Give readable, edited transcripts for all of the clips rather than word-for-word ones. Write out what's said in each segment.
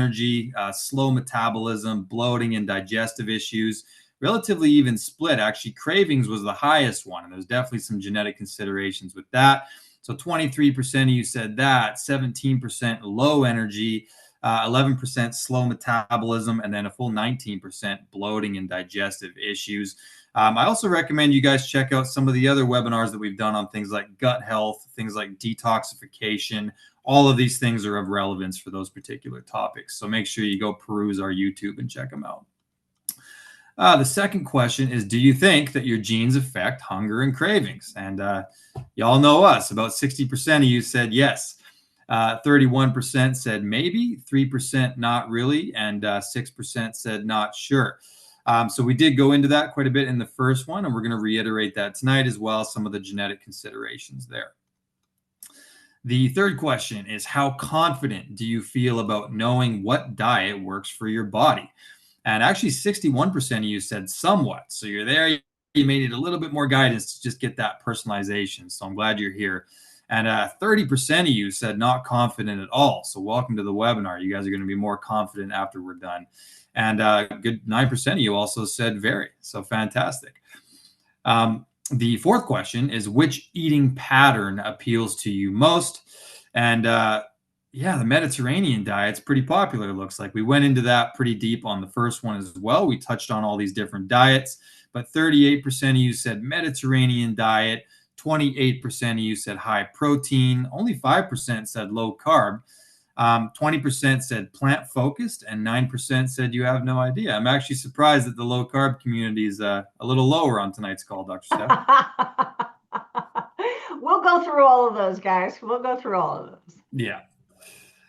energy, slow metabolism, bloating, and digestive issues. Relatively even split. Actually, cravings was the highest one, and there's definitely some genetic considerations with that. So 23% of you said that, 17% low energy, 11% slow metabolism, and then a full 19% bloating and digestive issues. I also recommend you guys check out some of the other webinars that we've done on things like gut health, things like detoxification. All of these things are of relevance for those particular topics. So make sure you go peruse our YouTube and check them out. The second question is, do you think that your genes affect hunger and cravings? And y'all know us. About 60% of you said yes. 31% said maybe, 3% not really, and 6% said not sure. So we did go into that quite a bit in the first one, and we're going to reiterate that tonight as well, some of the genetic considerations there. The third question is, how confident do you feel about knowing what diet works for your body? And actually 61% of you said somewhat. So you're there, you may need a little bit more guidance to just get that personalization. So I'm glad you're here. And 30% of you said not confident at all. So welcome to the webinar. You guys are going to be more confident after we're done. And good 9% of you also said very. So fantastic. The fourth question is, which eating pattern appeals to you most? And yeah, the Mediterranean diet's pretty popular, it looks like. We went into that pretty deep on the first one as well. We touched on all these different diets, but 38% of you said Mediterranean diet, 28% of you said high protein, only 5% said low carb, 20% said plant focused, and 9% said you have no idea. I'm actually surprised that the low carb community is a little lower on tonight's call, Dr. Steph. We'll go through all of those, guys. We'll go through all of those. Yeah.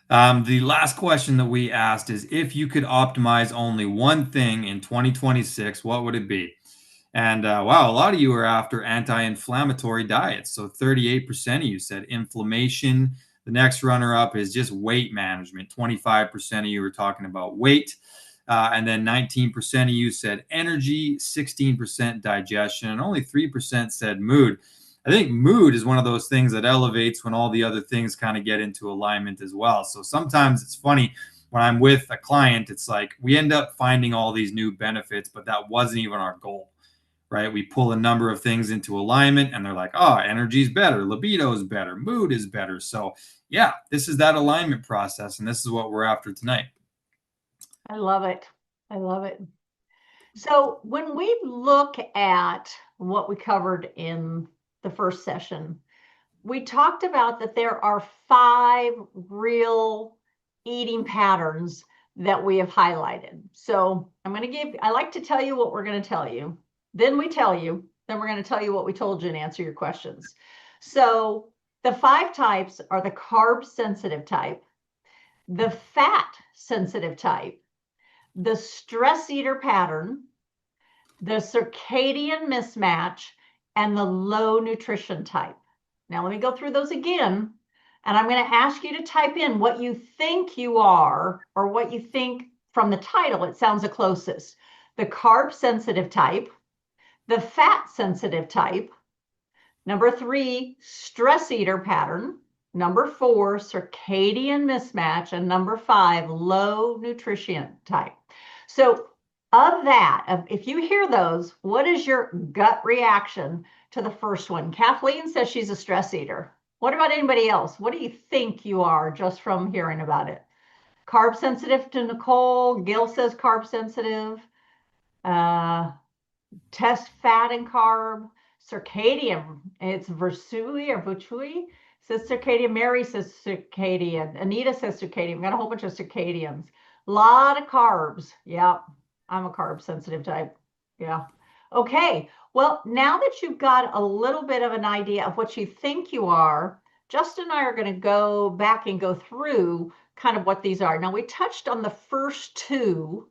The last question that we asked is, if you could optimize only one thing in 2026, what would it be? And wow, a lot of you are after anti-inflammatory diets. So 38% of you said inflammation. The next runner-up is just weight management. 25% of you were talking about weight. And then 19% of you said energy, 16% digestion, and only 3% said mood. I think mood is one of those things that elevates when all the other things kind of get into alignment as well. So sometimes it's funny when I'm with a client, it's like we end up finding all these new benefits, but that wasn't even our goal, right? We pull a number of things into alignment and they're like, oh, energy is better, libido is better, mood is better. So yeah, this is that alignment process, and this is what we're after tonight. I love it. I love it. So when we look at what we covered in the first session, we talked about that there are 5 real eating patterns that we have highlighted. So I like to tell you what we're going to tell you. Then we tell you, then we're going to tell you what we told you and answer your questions. So the 5 types are the carb sensitive type, the fat sensitive type, the stress eater pattern, the circadian mismatch, and the low nutrition type. Now, let me go through those again. And I'm going to ask you to type in what you think you are, or what you think from the title, it sounds the closest. The carb sensitive type, the fat sensitive type, number 3, stress eater pattern, number 4, circadian mismatch, and number 5, low nutrition type. So of that, if you hear those, what is your gut reaction to the first one? Kathleen says she's a stress eater. What about anybody else? What do you think you are just from hearing about it? Carb sensitive to Nicole. Gil says carb sensitive. Test fat and carb. Circadian, it's Versui says circadian. Mary says circadian. Anita says circadian. We've got a whole bunch of circadians. A lot of carbs. Yep. I'm a carb sensitive type. Yeah. Okay. Well, now that you've got a little bit of an idea of what you think you are, Justin and I are going to go back and go through kind of what these are. Now, we touched on the first 2.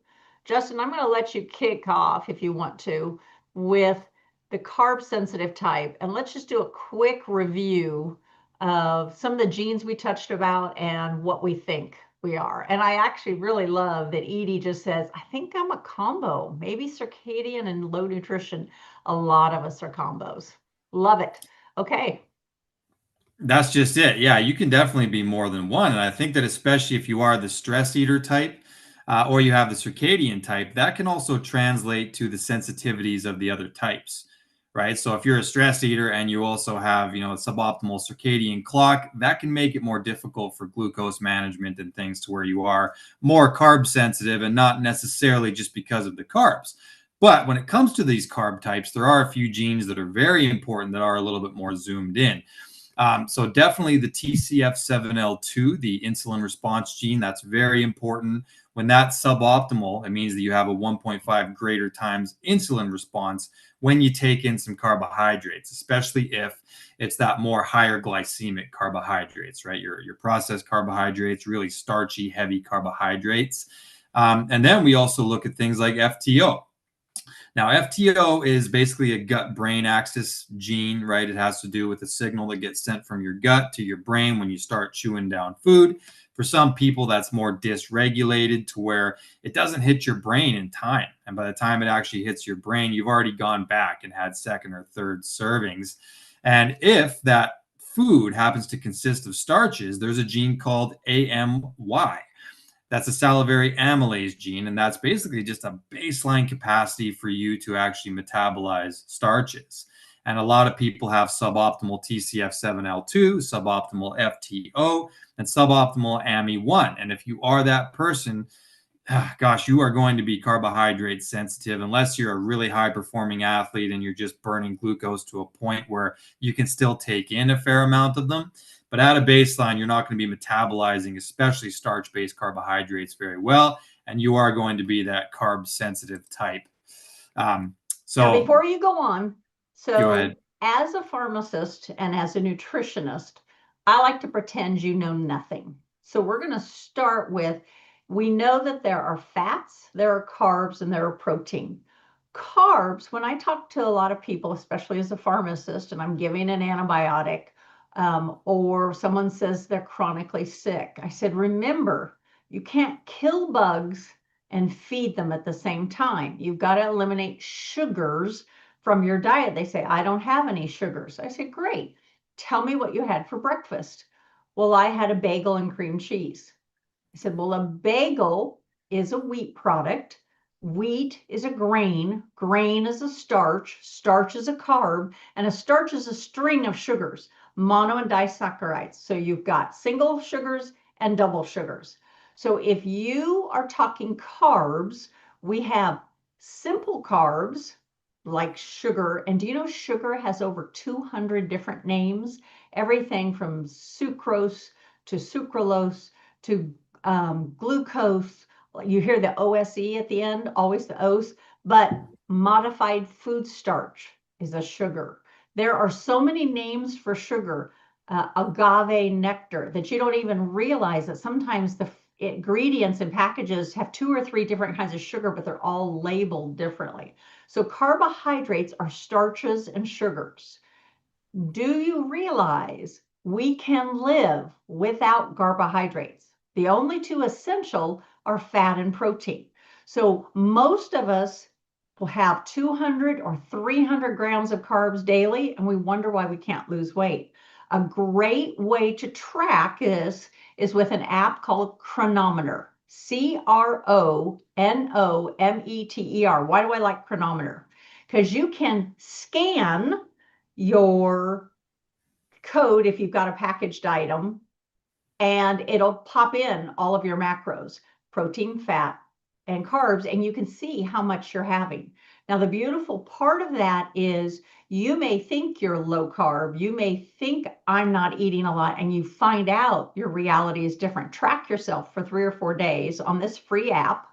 Justin, I'm going to let you kick off if you want to with the carb sensitive type. And let's just do a quick review of some of the genes we touched about and what we think we are. And I actually really love that Edie just says, I think I'm a combo, maybe circadian and low nutrition. A lot of us are combos. Love it. Okay. That's just it. Yeah, you can definitely be more than one. And I think that especially if you are the stress eater type or you have the circadian type, that can also translate to the sensitivities of the other types, right? So if you're a stress eater and you also have, a suboptimal circadian clock, that can make it more difficult for glucose management and things to where you are more carb sensitive and not necessarily just because of the carbs. But when it comes to these carb types, there are a few genes that are very important that are a little bit more zoomed in. So definitely the TCF7L2, the insulin response gene, that's very important. When that's suboptimal, it means that you have a 1.5 greater times insulin response when you take in some carbohydrates, especially if it's that more higher glycemic carbohydrates, right? Your processed carbohydrates, really starchy, heavy carbohydrates. And then we also look at things like FTO. Now, FTO is basically a gut brain axis gene, right? It has to do with a signal that gets sent from your gut to your brain when you start chewing down food. For some people, that's more dysregulated to where it doesn't hit your brain in time. And by the time it actually hits your brain, you've already gone back and had second or third servings. And if that food happens to consist of starches, there's a gene called AMY. That's a salivary amylase gene, and that's basically just a baseline capacity for you to actually metabolize starches. And a lot of people have suboptimal TCF7L2, suboptimal FTO, and suboptimal AMY1. And if you are that person, gosh, you are going to be carbohydrate sensitive unless you're a really high performing athlete and you're just burning glucose to a point where you can still take in a fair amount of them. But at a baseline, you're not going to be metabolizing, especially starch based carbohydrates, very well. And you are going to be that carb sensitive type. Um, Now, so before you go on, go so ahead. as a pharmacist and as a nutritionist, I like to pretend you know nothing. So we're going to start with, we know that there are fats, there are carbs, and there are protein. Carbs, when I talk to a lot of people, especially as a pharmacist, and I'm giving an antibiotic, or someone says they're chronically sick, I said, remember, you can't kill bugs and feed them at the same time. You've got to eliminate sugars from your diet. They say, I don't have any sugars. I say, great. Tell me what you had for breakfast. Well, I had a bagel and cream cheese. I said, well, a bagel is a wheat product. Wheat is a grain. Grain is a starch. Starch is a carb. And a starch is a string of sugars, mono and disaccharides. So you've got single sugars and double sugars. So if you are talking carbs, we have simple carbs like sugar. And do you know sugar has over 200 different names? Everything from sucrose to sucralose to glucose. You hear the OSE at the end, always the O's, but modified food starch is a sugar. There are so many names for sugar, agave nectar, that you don't even realize that sometimes the ingredients and packages have 2 or 3 different kinds of sugar, but they're all labeled differently. So carbohydrates are starches and sugars. Do you realize we can live without carbohydrates? The only 2 essential are fat and protein. So most of us will have 200 or 300 grams of carbs daily, and we wonder why we can't lose weight. A great way to track this is with an app called Chronometer. Chronometer. Why do I like Chronometer? Because you can scan your code if you've got a packaged item, and it'll pop in all of your macros, protein, fat, and carbs, and you can see how much you're having. Now, the beautiful part of that is you may think you're low carb, you may think I'm not eating a lot, and you find out your reality is different. Track yourself for 3 or 4 days on this free app.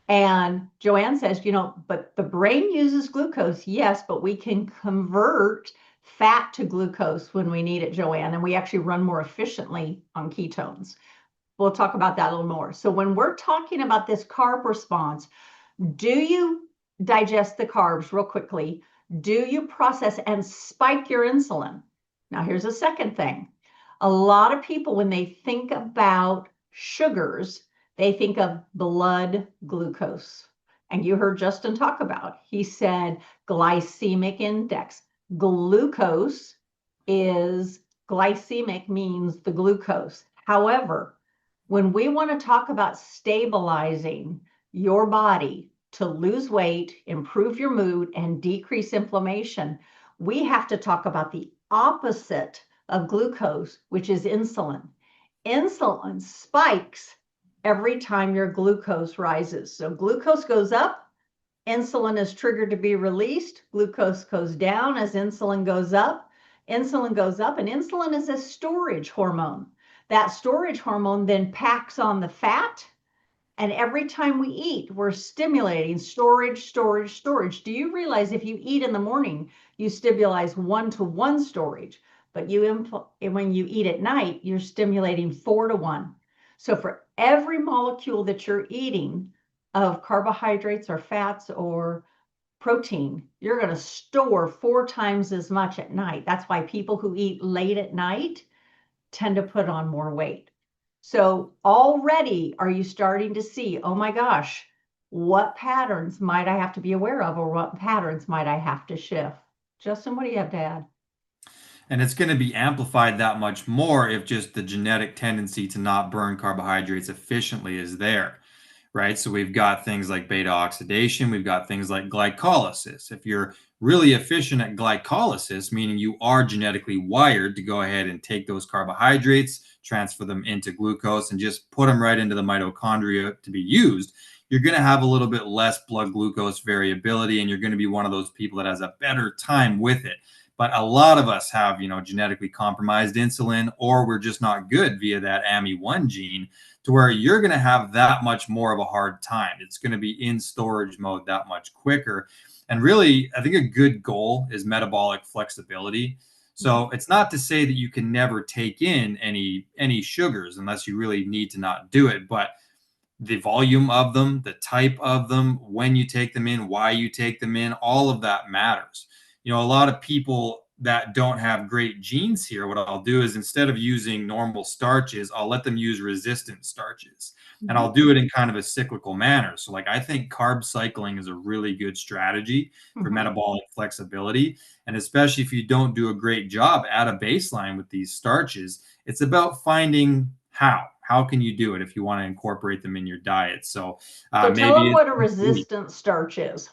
And Joanne says, but the brain uses glucose. Yes, but we can convert fat to glucose when we need it, Joanne, and we actually run more efficiently on ketones. We'll talk about that a little more. So when we're talking about this carb response, do you digest the carbs real quickly? Do you process and spike your insulin? Now, here's a second thing. A lot of people, when they think about sugars, they think of blood glucose. And you heard Justin talk about, he said glycemic index. Glucose is Glycemic means the glucose. However, when we want to talk about stabilizing your body to lose weight, improve your mood, and decrease inflammation, we have to talk about the opposite of glucose, which is insulin. Insulin spikes every time your glucose rises. So glucose goes up, insulin is triggered to be released, glucose goes down as insulin goes up. Insulin goes up, and insulin is a storage hormone. That storage hormone then packs on the fat, and every time we eat, we're stimulating storage, storage, storage. Do you realize if you eat in the morning, you stimulate 1-to-1 storage, but when you eat at night, you're stimulating 4-to-1. So for every molecule that you're eating of carbohydrates or fats or protein, you're going to store 4 times as much at night. That's why people who eat late at night tend to put on more weight. So already are you starting to see, oh my gosh, what patterns might I have to be aware of, or what patterns might I have to shift? Justin, what do you have to add? And it's going to be amplified that much more if just the genetic tendency to not burn carbohydrates efficiently is there, right? So we've got things like beta oxidation, we've got things like glycolysis. If you're really efficient at glycolysis, meaning you are genetically wired to go ahead and take those carbohydrates, transfer them into glucose, and just put them right into the mitochondria to be used, you're going to have a little bit less blood glucose variability, and you're going to be one of those people that has a better time with it. But a lot of us have, genetically compromised insulin, or we're just not good via that AMI1 gene, to where you're going to have that much more of a hard time. It's going to be in storage mode that much quicker. And really, I think a good goal is metabolic flexibility. So it's not to say that you can never take in any sugars unless you really need to not do it, but the volume of them, the type of them, when you take them in, why you take them in, all of that matters. A lot of people that don't have great genes here, what I'll do is instead of using normal starches, I'll let them use resistant starches. And I'll do it in kind of a cyclical manner. So like I think carb cycling is a really good strategy for metabolic flexibility. And especially if you don't do a great job at a baseline with these starches, it's about finding how can you do it if you want to incorporate them in your diet. So tell maybe them what a resistant starch is.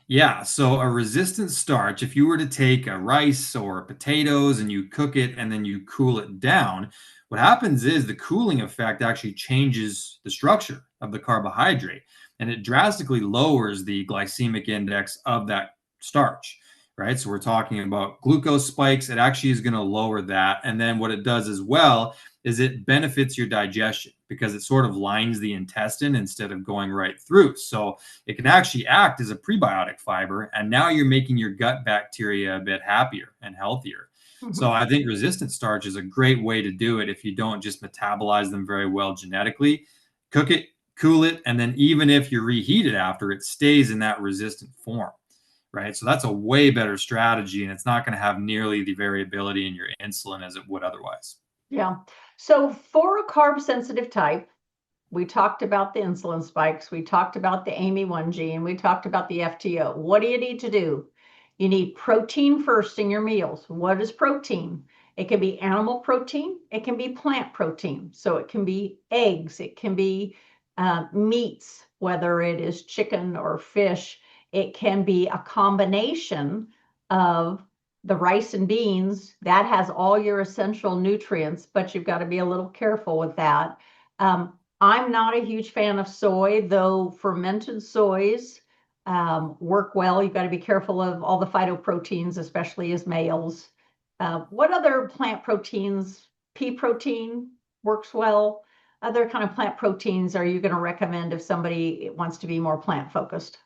Yeah, so a resistant starch, if you were to take a rice or potatoes and you cook it and then you cool it down, what happens is the cooling effect actually changes the structure of the carbohydrate, and it drastically lowers the glycemic index of that starch, right? So we're talking about glucose spikes. It actually is going to lower that. And then what it does as well is it benefits your digestion because it sort of lines the intestine instead of going right through. So it can actually act as a prebiotic fiber. And now you're making your gut bacteria a bit happier and healthier. So I think resistant starch is a great way to do it if you don't just metabolize them very well genetically. Cook it, cool it, and then even if you reheat it after, it stays in that resistant form, right? So that's a way better strategy, and it's not going to have nearly the variability in your insulin as it would otherwise. Yeah. So for a carb sensitive type, we talked about the insulin spikes. We talked about the AMI1 gene. We talked about the FTO. What do you need to do? You need protein first in your meals. What is protein? It can be animal protein. It can be plant protein. So it can be eggs. It can be meats, whether it is chicken or fish. It can be a combination of the rice and beans. That has all your essential nutrients, but you've got to be a little careful with that. I'm not a huge fan of soy, though fermented soys work well. You've got to be careful of all the phytoproteins, especially as males. What other plant proteins? Pea protein works well. Other kind of plant proteins are you going to recommend if somebody wants to be more plant focused?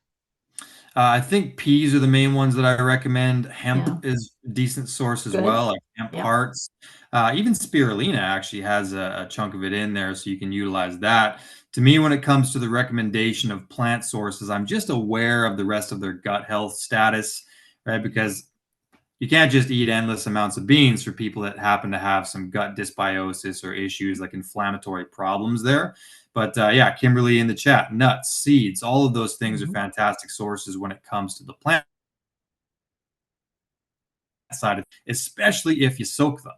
I think peas are the main ones that I recommend. Hemp is a decent source as well, like hemp hearts. Even spirulina actually has a chunk of it in there, so you can utilize that. To me, when it comes to the recommendation of plant sources, I'm just aware of the rest of their gut health status, right? Because you can't just eat endless amounts of beans for people that happen to have some gut dysbiosis or issues like inflammatory problems there. But yeah, Kimberly in the chat, nuts, seeds, all of those things are fantastic sources when it comes to the plant side, especially if you soak them,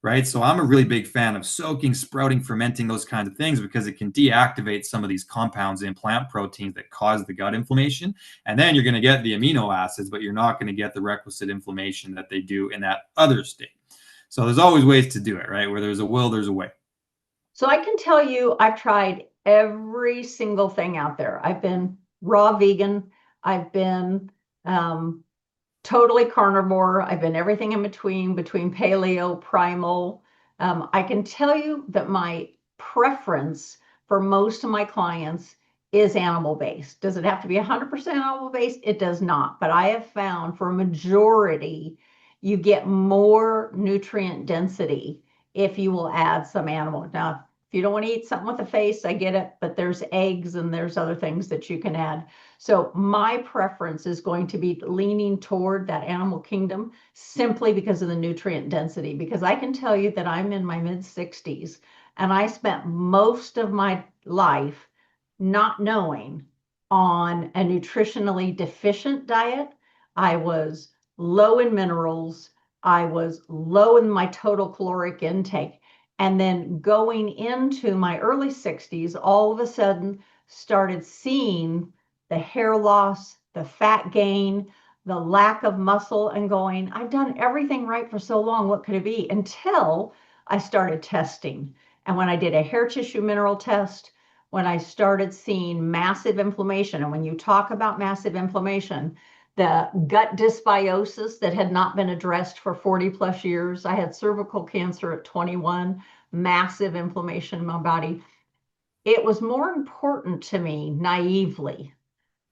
right? So I'm a really big fan of soaking, sprouting, fermenting, those kinds of things, because it can deactivate some of these compounds in plant proteins that cause the gut inflammation. And then you're going to get the amino acids, but you're not going to get the requisite inflammation that they do in that other state. So there's always ways to do it, right? Where there's a will, there's a way. So I can tell you, I've tried every single thing out there. I've been raw vegan. I've been totally carnivore. I've been everything in between paleo, primal. I can tell you that my preference for most of my clients is animal based. Does it have to be 100% animal based? It does not. But I have found for a majority, you get more nutrient density if you will add some animal. Now, if you don't want to eat something with a face, I get it, but there's eggs and there's other things that you can add. So my preference is going to be leaning toward that animal kingdom simply because of the nutrient density. Because I can tell you that I'm in my mid 60s and I spent most of my life not knowing on a nutritionally deficient diet. I was low in minerals. I was low in my total caloric intake. And then going into my early 60s, all of a sudden started seeing the hair loss, the fat gain, the lack of muscle, and going, I've done everything right for so long. What could it be? Until I started testing. And when I did a hair tissue mineral test, when I started seeing massive inflammation, and when you talk about massive inflammation, the gut dysbiosis that had not been addressed for 40 plus years. I had cervical cancer at 21, massive inflammation in my body. It was more important to me naively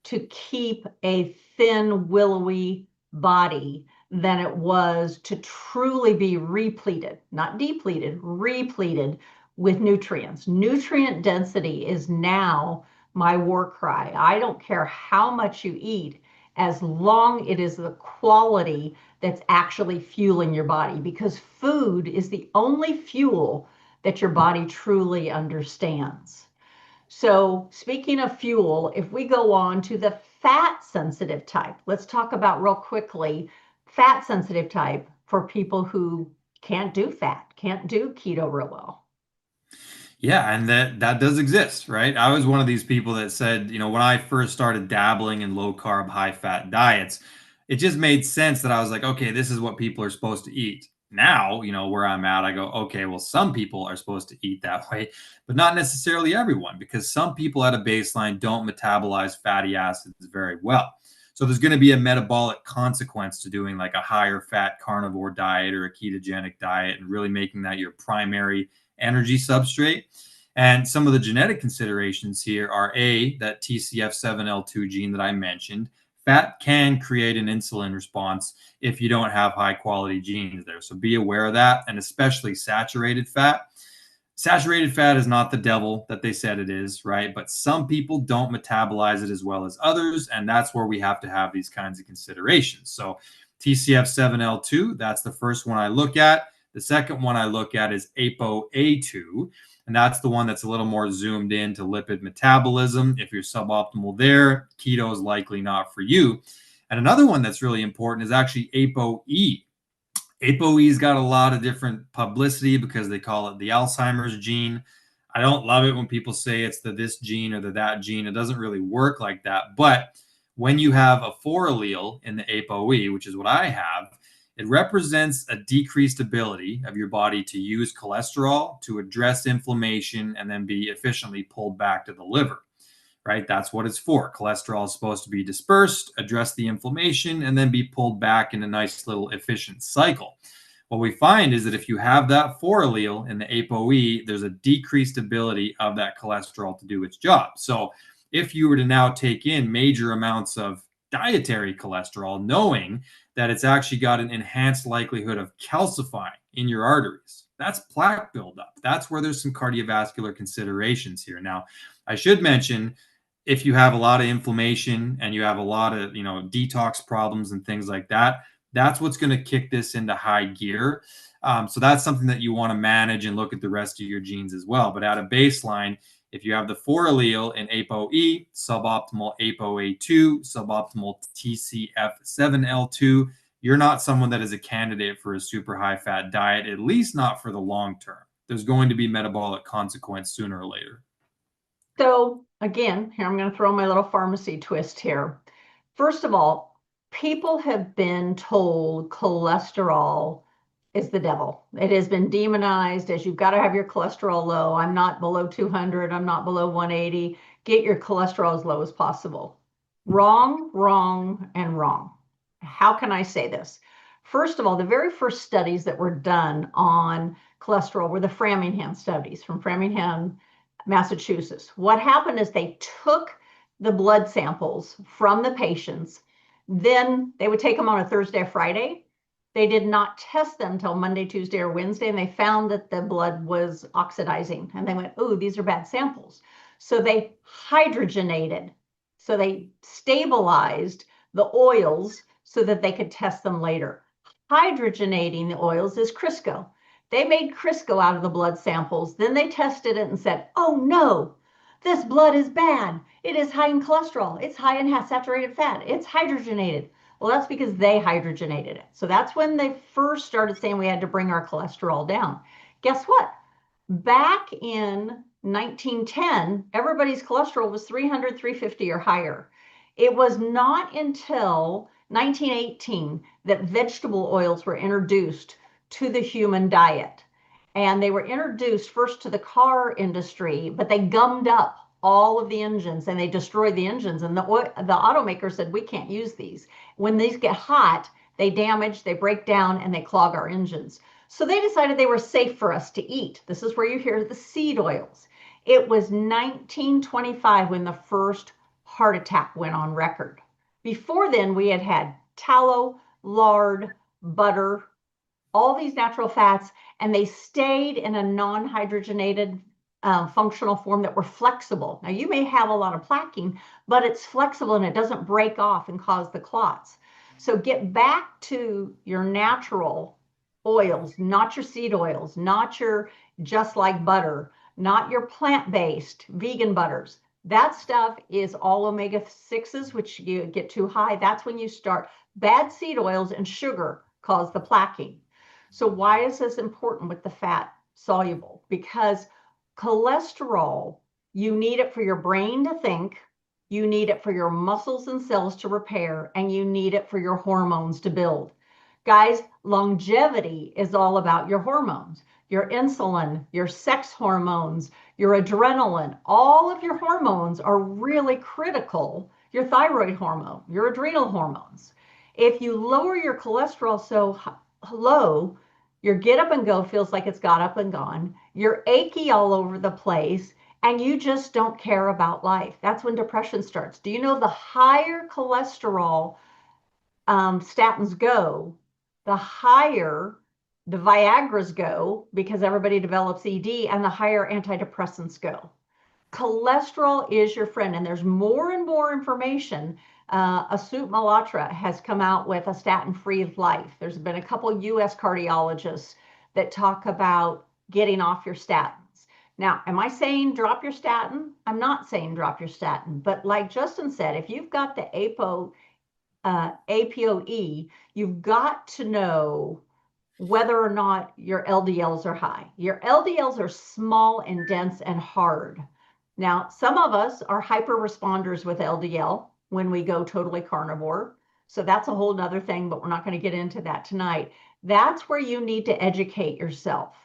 to keep a thin, willowy body than it was to truly be repleted, not depleted, repleted with nutrients. Nutrient density is now my war cry. I don't care how much you eat, as long it is the quality that's actually fueling your body, because food is the only fuel that your body truly understands. So speaking of fuel, if we go on to the fat sensitive type, let's talk about real quickly fat sensitive type for people who can't do fat, can't do keto real well. Yeah, and that does exist, right? I was one of these people that said, when I first started dabbling in low carb, high fat diets, it just made sense that I was like, okay, this is what people are supposed to eat. Now, where I'm at, I go, okay, well, some people are supposed to eat that way, but not necessarily everyone, because some people at a baseline don't metabolize fatty acids very well. So there's going to be a metabolic consequence to doing like a higher fat carnivore diet or a ketogenic diet and really making that your primary energy substrate. And some of the genetic considerations here are that TCF7L2 gene that I mentioned. Fat can create an insulin response if you don't have high quality genes there. So be aware of that, and especially saturated fat. Saturated fat is not the devil that they said it is, right? But some people don't metabolize it as well as others, and that's where we have to have these kinds of considerations. So TCF7L2, that's the first one I look at. The second one I look at is ApoA2, and that's the one that's a little more zoomed in to lipid metabolism. If you're suboptimal there, keto is likely not for you. And another one that's really important is actually ApoE. ApoE's got a lot of different publicity because they call it the Alzheimer's gene. I don't love it when people say it's the this gene or the that gene. It doesn't really work like that. But when you have a 4 allele in the ApoE, which is what I have, it represents a decreased ability of your body to use cholesterol to address inflammation and then be efficiently pulled back to the liver, right? That's what it's for. Cholesterol is supposed to be dispersed, address the inflammation, and then be pulled back in a nice little efficient cycle. What we find is that if you have that 4 allele in the ApoE, there's a decreased ability of that cholesterol to do its job. So if you were to now take in major amounts of dietary cholesterol, knowing that it's actually got an enhanced likelihood of calcifying in your arteries, that's plaque buildup. That's where there's some cardiovascular considerations here. Now, I should mention, if you have a lot of inflammation and you have a lot of, detox problems and things like that, that's what's going to kick this into high gear. So that's something that you want to manage and look at the rest of your genes as well. But at a baseline, if you have the 4 allele in ApoE, suboptimal ApoA2, suboptimal TCF7L2, you're not someone that is a candidate for a super high fat diet, at least not for the long term. There's going to be metabolic consequence sooner or later. So again, here I'm going to throw my little pharmacy twist here. First of all, people have been told cholesterol is the devil. It has been demonized as you've got to have your cholesterol low. I'm not below 200. I'm not below 180. Get your cholesterol as low as possible. Wrong, wrong, and wrong. How can I say this? First of all, the very first studies that were done on cholesterol were the Framingham studies from Framingham, Massachusetts. What happened is they took the blood samples from the patients, then they would take them on a Thursday or Friday. They did not test them till Monday, Tuesday, or Wednesday, and they found that the blood was oxidizing. And they went, "Ooh, these are bad samples." So they hydrogenated. So they stabilized the oils so that they could test them later. Hydrogenating the oils is Crisco. They made Crisco out of the blood samples. Then they tested it and said, "Oh no, this blood is bad. It is high in cholesterol. It's high in saturated fat. It's hydrogenated." Well, that's because they hydrogenated it. So that's when they first started saying we had to bring our cholesterol down. Guess what? Back in 1910, everybody's cholesterol was 300, 350 or higher. It was not until 1918 that vegetable oils were introduced to the human diet. And they were introduced first to the car industry, but they gummed up all of the engines and they destroyed the engines. And the automaker said, "We can't use these. When these get hot, they damage, they break down, and they clog our engines." So they decided they were safe for us to eat. This is where you hear the seed oils. It was 1925 when the first heart attack went on record. Before then, we had had tallow, lard, butter, all these natural fats, and they stayed in a non-hydrogenated functional form that were flexible. Now, you may have a lot of plaquing, but it's flexible and it doesn't break off and cause the clots. So get back to your natural oils, not your seed oils, not your just like butter, not your plant-based vegan butters. That stuff is all omega-6s, which you get too high. That's when you start. Bad seed oils and sugar cause the plaquing. So why is this important with the fat soluble? Because cholesterol, you need it for your brain to think, you need it for your muscles and cells to repair, and you need it for your hormones to build. Guys, longevity is all about your hormones, your insulin, your sex hormones, your adrenaline. All of your hormones are really critical. Your thyroid hormone, your adrenal hormones. If you lower your cholesterol so low, your get up and go feels like it's got up and gone. You're achy all over the place and you just don't care about life. That's when depression starts. Do you know the higher cholesterol statins go, the higher the Viagra's go because everybody develops ED, and the higher antidepressants go. Cholesterol is your friend, and there's more and more information. Asut Malhotra has come out with a statin-free life. There's been a couple US cardiologists that talk about getting off your statins. Now, am I saying drop your statin? I'm not saying drop your statin, but like Justin said, if you've got the APOE, you've got to know whether or not your LDLs are high. Your LDLs are small and dense and hard. Now, some of us are hyper responders with LDL when we go totally carnivore. So that's a whole nother thing, but we're not going to get into that tonight. That's where you need to educate yourself.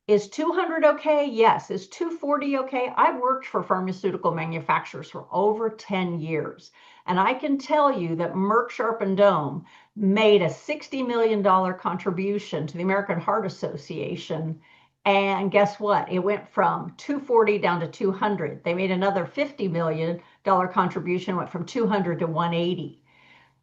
Is 200 okay? Yes. Is 240 okay? I've worked for pharmaceutical manufacturers for over 10 years. And I can tell you that Merck Sharp and Dohme made a $60 million contribution to the American Heart Association. And guess what? It went from 240 down to 200. They made another $50 million contribution, went from 200 to 180.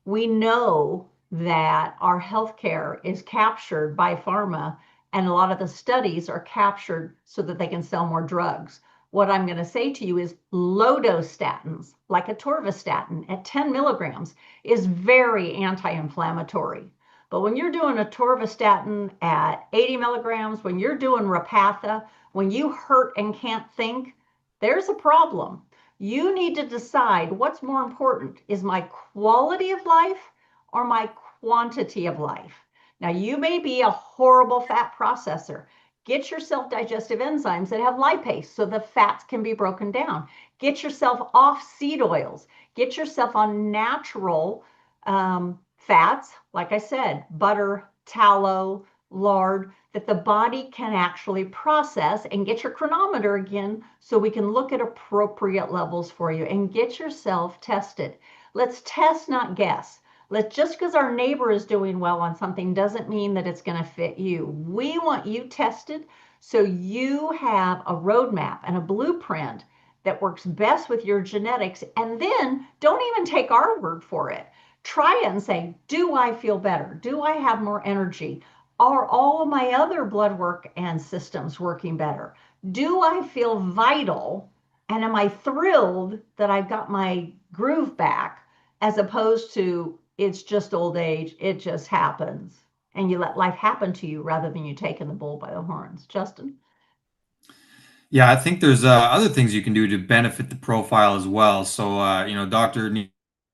We know that our healthcare is captured by pharma, and a lot of the studies are captured so that they can sell more drugs. What I'm going to say to you is low dose statins, like atorvastatin at 10 milligrams, is very anti-inflammatory. But when you're doing atorvastatin at 80 milligrams, when you're doing Repatha, when you hurt and can't think, there's a problem. You need to decide what's more important. Is my quality of life or my quantity of life. Now, you may be a horrible fat processor. Get yourself digestive enzymes that have lipase so the fats can be broken down. Get yourself off seed oils. Get yourself on natural fats, like I said, butter, tallow, lard, that the body can actually process, and get your chronometer again so we can look at appropriate levels for you and get yourself tested. Let's test, not guess. Just because our neighbor is doing well on something doesn't mean that it's going to fit you. We want you tested so you have a roadmap and a blueprint that works best with your genetics. And then don't even take our word for it. Try it and say, do I feel better? Do I have more energy? Are all of my other blood work and systems working better? Do I feel vital? And am I thrilled that I've got my groove back, as opposed to it's just old age, it just happens. And you let life happen to you rather than you taking the bull by the horns. Justin? Yeah, I think there's other things you can do to benefit the profile as well. So, Dr.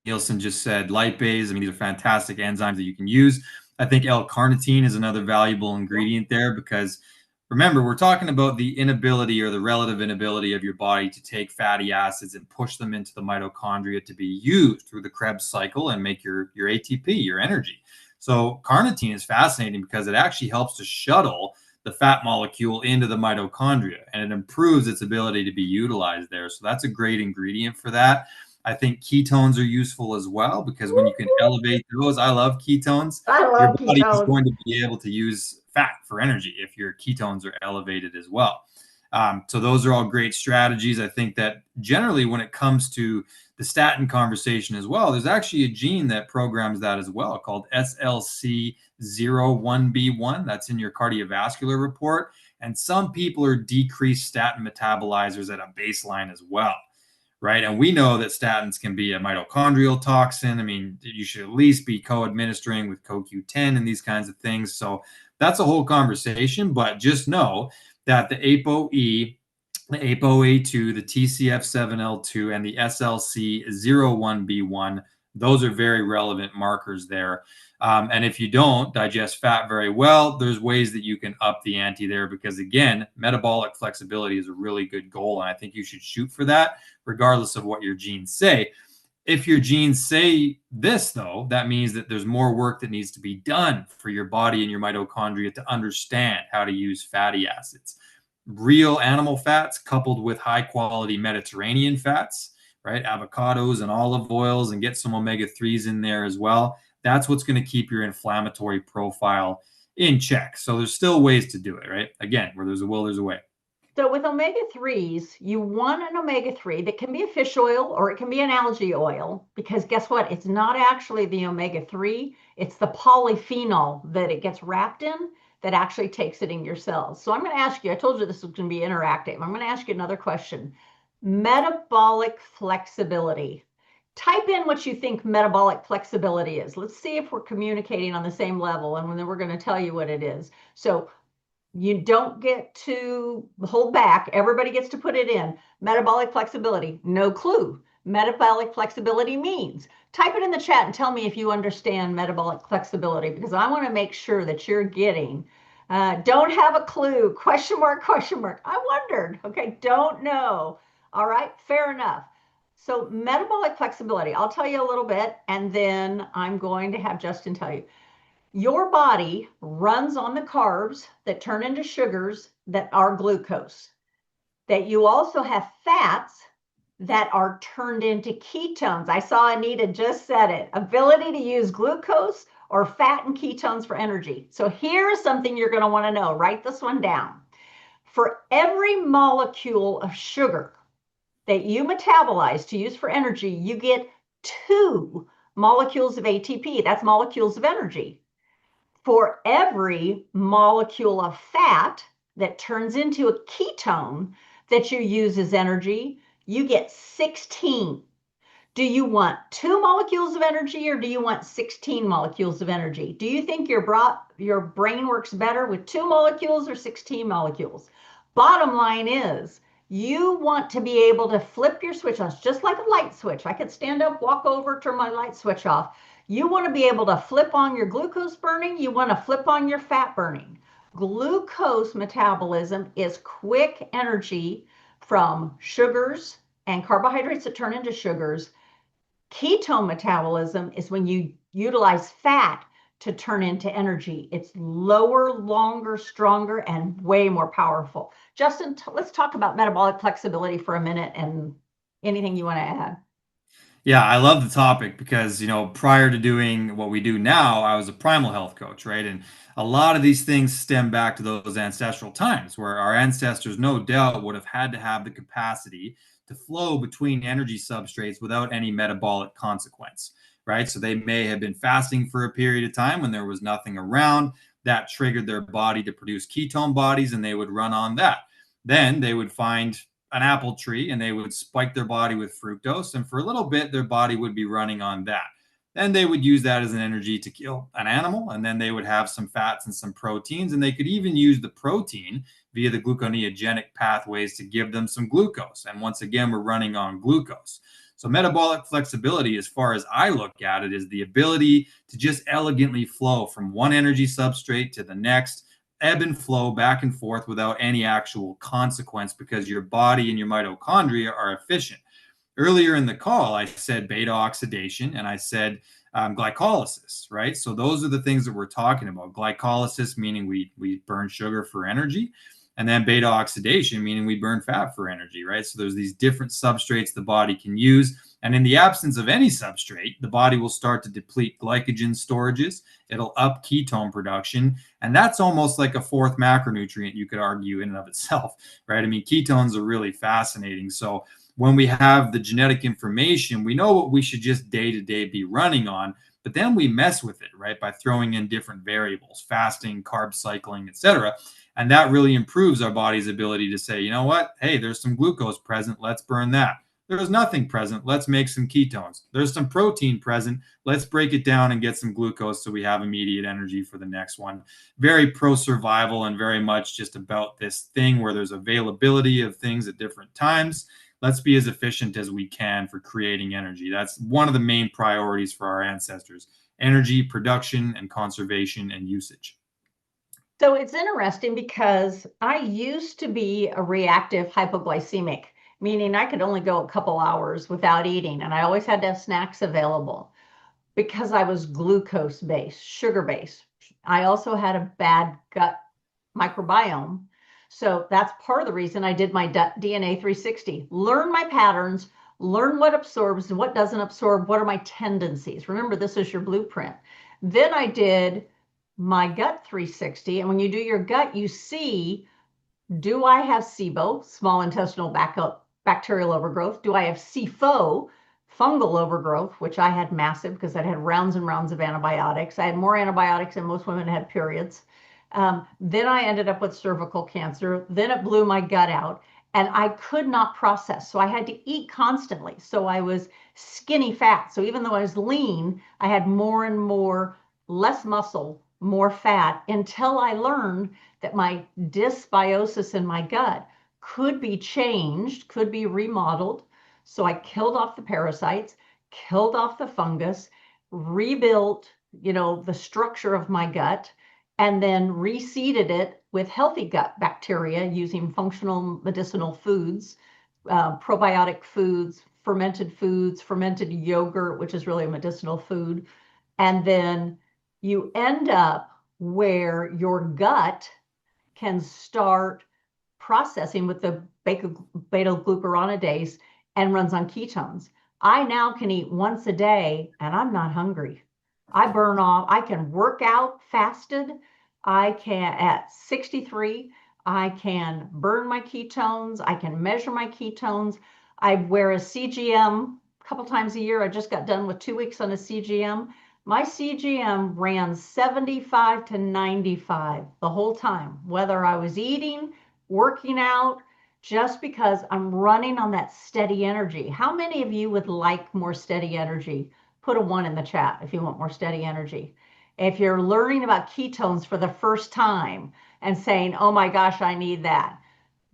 Nielsen just said lipase. I mean, these are fantastic enzymes that you can use. I think L-carnitine is another valuable ingredient there because remember, we're talking about the inability or the relative inability of your body to take fatty acids and push them into the mitochondria to be used through the Krebs cycle and make your ATP, your energy. So carnitine is fascinating because it actually helps to shuttle the fat molecule into the mitochondria, and it improves its ability to be utilized there. So that's a great ingredient for that. I think ketones are useful as well because when you can elevate those, I love ketones. I Your love body is ketones. going to be able to use fat for energy if your ketones are elevated as well. So those are all great strategies. I think that generally when it comes to the statin conversation as well, there's actually a gene that programs that as well called SLC01B1. That's in your cardiovascular report. And some people are decreased statin metabolizers at a baseline as well, right? And we know that statins can be a mitochondrial toxin. I mean, you should at least be co-administering with CoQ10 and these kinds of things. So that's a whole conversation, but just know that the ApoE, the ApoA2, the TCF7L2, and the SLC01B1, those are very relevant markers there. And if you don't digest fat very well, there's ways that you can up the ante there because, again, metabolic flexibility is a really good goal. And I think you should shoot for that regardless of what your genes say. If your genes say this, though, that means that there's more work that needs to be done for your body and your mitochondria to understand how to use fatty acids. Real animal fats coupled with high quality Mediterranean fats, right? Avocados and olive oils, and get some omega-3s in there as well. That's what's going to keep your inflammatory profile in check. So there's still ways to do it, right? Again, where there's a will, there's a way. So with omega-3s, you want an omega-3 that can be a fish oil or it can be an algae oil, because guess what? It's not actually the omega-3, it's the polyphenol that it gets wrapped in that actually takes it in your cells. So I'm going to ask you, I told you this was going to be interactive. I'm going to ask you another question. Metabolic flexibility. Type in what you think metabolic flexibility is. Let's see if we're communicating on the same level, and then we're going to tell you what it is. So you don't get to hold back. Everybody gets to put it in. Metabolic flexibility, no clue. Metabolic flexibility means. Type it in the chat and tell me if you understand metabolic flexibility, because I want to make sure that you're getting. Don't have a clue. Question mark, question mark. I wondered. Okay, don't know. All right, fair enough. So metabolic flexibility, I'll tell you a little bit, and then I'm going to have Justin tell you. Your body runs on the carbs that turn into sugars that are glucose. That you also have fats that are turned into ketones. I saw Anita just said it. Ability to use glucose or fat and ketones for energy. So here's something you're going to want to know. Write this one down. For every molecule of sugar that you metabolize to use for energy, you get 2 molecules of ATP. That's molecules of energy. For every molecule of fat that turns into a ketone that you use as energy, you get 16. Do you want 2 molecules of energy or do you want 16 molecules of energy? Do you think your brain works better with 2 molecules or 16 molecules? Bottom line is You want to be able to flip your switch on. It's just like a light switch. I could stand up, walk over, turn my light switch off. You want to be able to flip on your glucose burning. You want to flip on your fat burning. Glucose metabolism is quick energy from sugars and carbohydrates that turn into sugars. Ketone metabolism is when you utilize fat to turn into energy. It's lower, longer, stronger, and way more powerful. Justin, let's talk about metabolic flexibility for a minute and anything you want to add. Yeah, I love the topic because, prior to doing what we do now, I was a primal health coach, right? And a lot of these things stem back to those ancestral times where our ancestors, no doubt, would have had to have the capacity to flow between energy substrates without any metabolic consequence, right? So they may have been fasting for a period of time when there was nothing around. That triggered their body to produce ketone bodies, and they would run on that. Then they would find an apple tree and they would spike their body with fructose. And for a little bit, their body would be running on that. Then they would use that as an energy to kill an animal. And then they would have some fats and some proteins. And they could even use the protein via the gluconeogenic pathways to give them some glucose. And once again, we're running on glucose. So, metabolic flexibility, as far as I look at it, is the ability to just elegantly flow from one energy substrate to the next, ebb and flow back and forth without any actual consequence because your body and your mitochondria are efficient. Earlier in the call, I said beta oxidation and I said glycolysis, right? So those are the things that we're talking about. Glycolysis, meaning we burn sugar for energy, and then beta oxidation, meaning we burn fat for energy, right? So there's these different substrates the body can use. And in the absence of any substrate, the body will start to deplete glycogen storages. It'll up ketone production. And that's almost like a fourth macronutrient, you could argue, in and of itself, right? I mean, ketones are really fascinating. So when we have the genetic information, we know what we should just day to day be running on. But then we mess with it, right? By throwing in different variables, fasting, carb cycling, etc. And that really improves our body's ability to say, you know what? Hey, there's some glucose present. Let's burn that. There's nothing present. Let's make some ketones. There's some protein present. Let's break it down and get some glucose so we have immediate energy for the next one. Very pro survival and very much just about this thing where there's availability of things at different times. Let's be as efficient as we can for creating energy. That's one of the main priorities for our ancestors: energy production and conservation and usage. So it's interesting because I used to be a reactive hypoglycemic, meaning I could only go a couple hours without eating, and I always had to have snacks available because I was glucose based, sugar based. I also had a bad gut microbiome. So that's part of the reason I did my DNA 360. Learn my patterns, learn what absorbs and what doesn't absorb, what are my tendencies. Remember, this is your blueprint. Then I did my gut 360. And when you do your gut, you see, do I have SIBO, small intestinal bacterial overgrowth? Do I have SIFO, fungal overgrowth, which I had massive because I'd had rounds and rounds of antibiotics. I had more antibiotics than most women had periods. Then I ended up with cervical cancer. Then it blew my gut out and I could not process. So I had to eat constantly. So I was skinny fat. So even though I was lean, I had more and more, less muscle, more fat until I learned that my dysbiosis in my gut could be changed, could be remodeled. So I killed off the parasites, killed off the fungus, rebuilt, the structure of my gut, and then reseeded it with healthy gut bacteria using functional medicinal foods, probiotic foods, fermented yogurt, which is really a medicinal food. And then you end up where your gut can start processing with the beta glucuronidase and runs on ketones. I now can eat once a day and I'm not hungry. I burn off, I can work out fasted. I can, at 63, I can burn my ketones. I can measure my ketones. I wear a CGM a couple times a year. I just got done with 2 weeks on a CGM. My CGM ran 75 to 95 the whole time, whether I was eating, working out, just because I'm running on that steady energy. How many of you would like more steady energy? Put a 1 in the chat if you want more steady energy. If you're learning about ketones for the first time and saying, oh my gosh, I need that.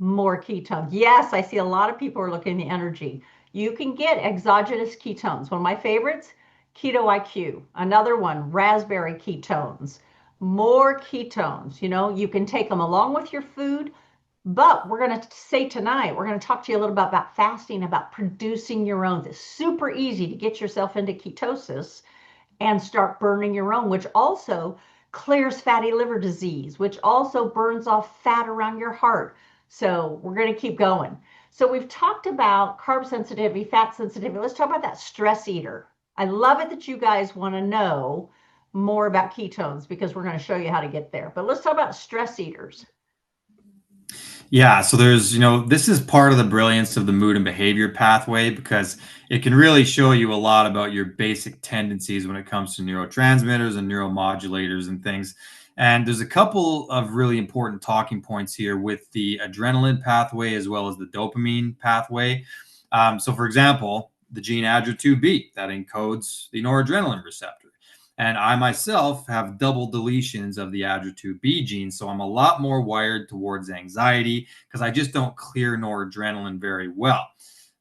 more ketones. Yes, I see a lot of people are looking at the energy. You can get exogenous ketones. One of my favorites, Keto IQ. Another one, raspberry ketones. More ketones. You can take them along with your food. But we're going to say tonight, we're going to talk to you a little bit about fasting, about producing your own. It's super easy to get yourself into ketosis and start burning your own, which also clears fatty liver disease, which also burns off fat around your heart. So we're going to keep going. So we've talked about carb sensitivity, fat sensitivity. Let's talk about that stress eater. I love it that you guys want to know more about ketones because we're going to show you how to get there. But let's talk about stress eaters. Yeah, so there's, this is part of the brilliance of the mood and behavior pathway because it can really show you a lot about your basic tendencies when it comes to neurotransmitters and neuromodulators and things. And there's a couple of really important talking points here with the adrenaline pathway as well as the dopamine pathway. So, for example, the gene ADRA2B that encodes the noradrenaline receptor. And I myself have double deletions of the ADRA2B gene. So I'm a lot more wired towards anxiety because I just don't clear noradrenaline very well.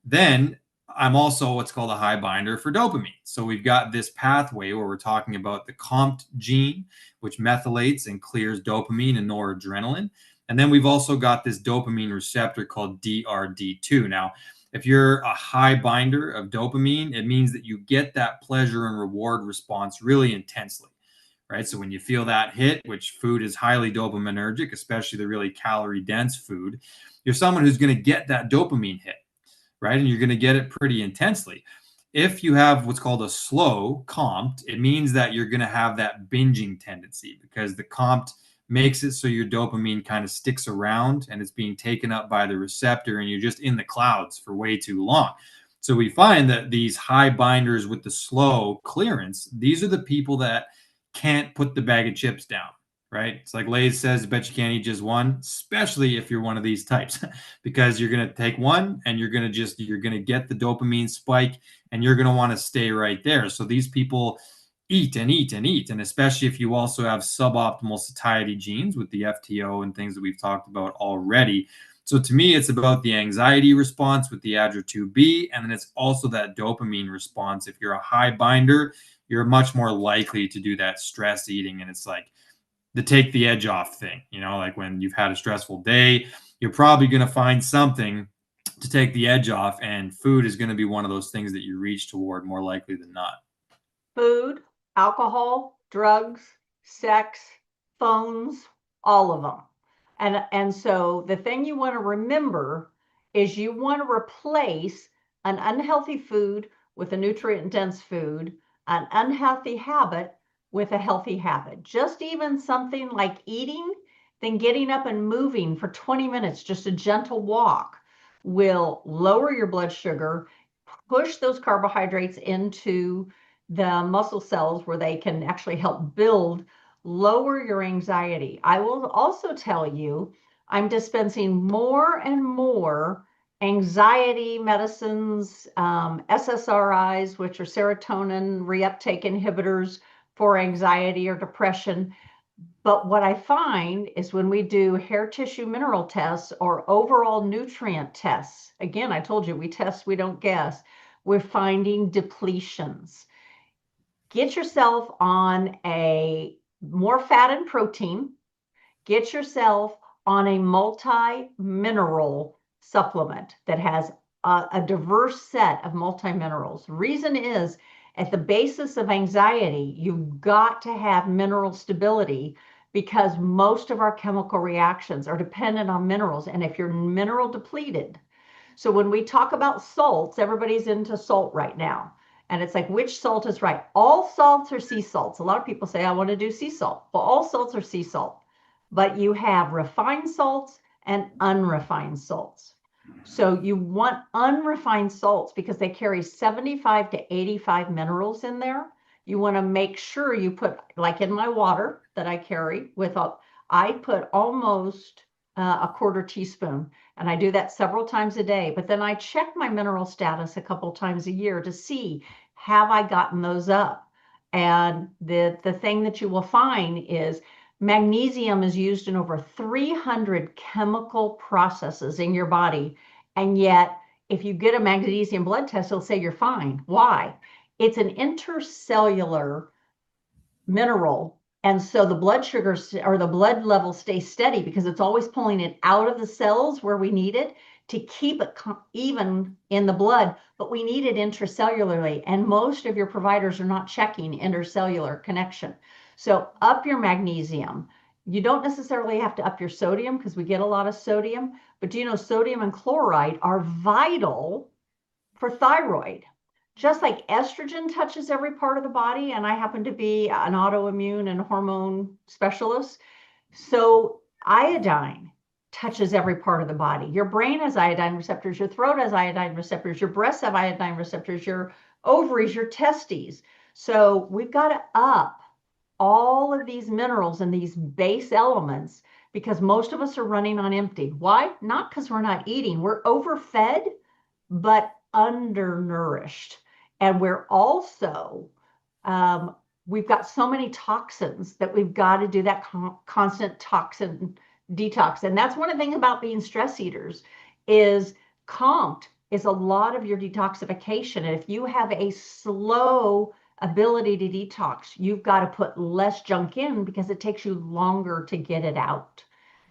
Then I'm also what's called a high binder for dopamine. So we've got this pathway where we're talking about the COMT gene, which methylates and clears dopamine and noradrenaline. And then we've also got this dopamine receptor called DRD2. Now, if you're a high binder of dopamine, it means that you get that pleasure and reward response really intensely, right? So when you feel that hit, which food is highly dopaminergic, especially the really calorie dense food, you're someone who's going to get that dopamine hit, right? And you're going to get it pretty intensely. If you have what's called a slow COMT, it means that you're going to have that binging tendency because the COMT makes it so your dopamine kind of sticks around and it's being taken up by the receptor and you're just in the clouds for way too long. So we find that these high binders with the slow clearance, these are the people that can't put the bag of chips down, right? It's like Lay's says, bet you can't eat just one, especially if you're one of these types, because you're going to take one and you're going to get the dopamine spike and you're going to want to stay right there. So these people eat and eat and eat. And especially if you also have suboptimal satiety genes with the FTO and things that we've talked about already. So to me, it's about the anxiety response with the ADRA2B, and then it's also that dopamine response. If you're a high binder, you're much more likely to do that stress eating. And it's like the take the edge off thing, like when you've had a stressful day, you're probably going to find something to take the edge off. And food is going to be one of those things that you reach toward more likely than not. Food, alcohol, drugs, sex, phones, all of them. And so the thing you want to remember is you want to replace an unhealthy food with a nutrient dense food, an unhealthy habit with a healthy habit. Just even something like eating, then getting up and moving for 20 minutes, just a gentle walk, will lower your blood sugar, push those carbohydrates into the muscle cells where they can actually help build, lower your anxiety. I will also tell you, I'm dispensing more and more anxiety medicines, SSRIs, which are serotonin reuptake inhibitors for anxiety or depression. But what I find is when we do hair tissue mineral tests or overall nutrient tests, again, I told you we test, we don't guess, we're finding depletions. Get yourself on a more fat and protein. Get yourself on a multi-mineral supplement that has a diverse set of multi-minerals. Reason is, at the basis of anxiety, you've got to have mineral stability because most of our chemical reactions are dependent on minerals. And if you're mineral depleted, so when we talk about salts, everybody's into salt right now. And it's like, which salt is right? All salts are sea salts. A lot of people say, I want to do sea salt. Well, all salts are sea salt. But you have refined salts and unrefined salts. So you want unrefined salts because they carry 75 to 85 minerals in there. You want to make sure you put, like in my water that I carry I put almost a quarter teaspoon. And I do that several times a day. But then I check my mineral status a couple times a year to see, have I gotten those up? And the thing that you will find is Magnesium is used in over 300 chemical processes in your body. And yet, if you get a magnesium blood test, it'll say you're fine. Why? It's an intercellular mineral. And so the blood sugars or the blood level stays steady because it's always pulling it out of the cells where we need it to keep it even in the blood, but we need it intracellularly. And most of your providers are not checking intercellular connection. So up your magnesium. You don't necessarily have to up your sodium because we get a lot of sodium, but do you know sodium and chloride are vital for thyroid? Just like estrogen touches every part of the body, and I happen to be an autoimmune and hormone specialist, so iodine touches every part of the body. Your brain has iodine receptors, your throat has iodine receptors, your breasts have iodine receptors, your ovaries, your testes. So we've got to up all of these minerals and these base elements because most of us are running on empty. Why? Not because we're not eating, we're overfed, but undernourished. And we're also, we've got so many toxins that we've got to do that constant toxin detox. And that's one of the things about being stress eaters is COMT is a lot of your detoxification. And if you have a slow ability to detox, you've got to put less junk in because it takes you longer to get it out.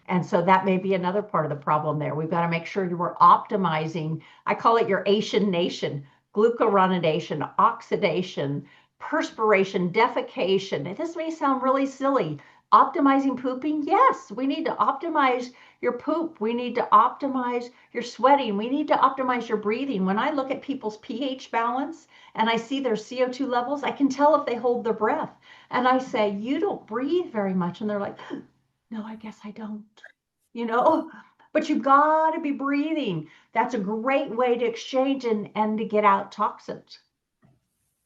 And so that may be another part of the problem there. We've got to make sure we're optimizing. I call it your Asian nation: glucuronidation, oxidation, perspiration, defecation. This may sound really silly. Optimizing pooping? Yes, we need to optimize your poop. We need to optimize your sweating. We need to optimize your breathing. When I look at people's pH balance and I see their CO2 levels, I can tell if they hold their breath. And I say, you don't breathe very much. And they're like, no, I guess I don't, but you've got to be breathing. That's a great way to exchange and to get out toxins.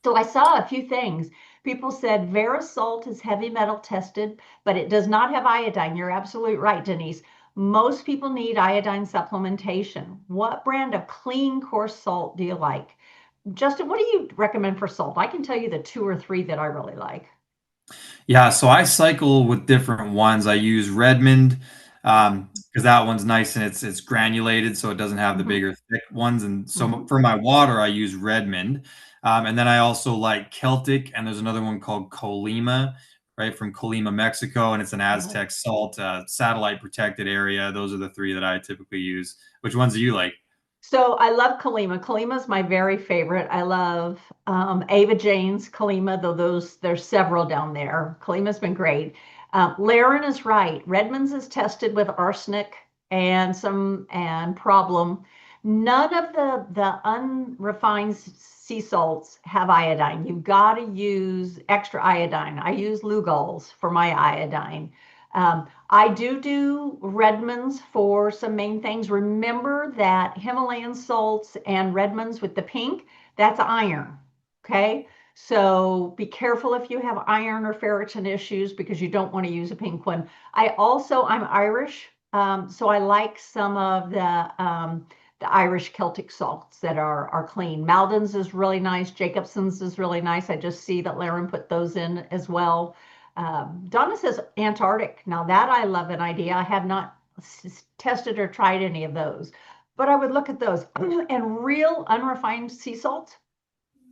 So I saw a few things. People said Verisalt is heavy metal tested, but it does not have iodine. You're absolutely right, Denise. Most people need iodine supplementation. What brand of clean coarse salt do you like? Justin, what do you recommend for salt? I can tell you the 2 or 3 that I really like. Yeah, so I cycle with different ones. I use Redmond because that one's nice and it's granulated, so it doesn't have the Mhm. bigger thick ones. And so Mhm. for my water, I use Redmond, and then I also like Celtic, and there's another one called Colima, right from Colima, Mexico, and it's an Aztec salt, satellite protected area. Those are the 3 that I typically use. Which ones do you like? So I love Kalima. Kalima is my very favorite. I love Ava Jane's Kalima, though there's several down there. Kalima's been great. Laren is right. Redmond's is tested with arsenic and problem. None of the unrefined sea salts have iodine. You've got to use extra iodine. I use Lugol's for my iodine. I do Redmonds for some main things. Remember that Himalayan salts and Redmonds with the pink, that's iron. Okay. So be careful if you have iron or ferritin issues because you don't want to use a pink one. I'm Irish. So I like some of the Irish Celtic salts that are clean. Malden's is really nice. Jacobson's is really nice. I just see that Laren put those in as well. Donna says Antarctic. Now that I love an idea. I have not tested or tried any of those, but I would look at those. And real unrefined sea salts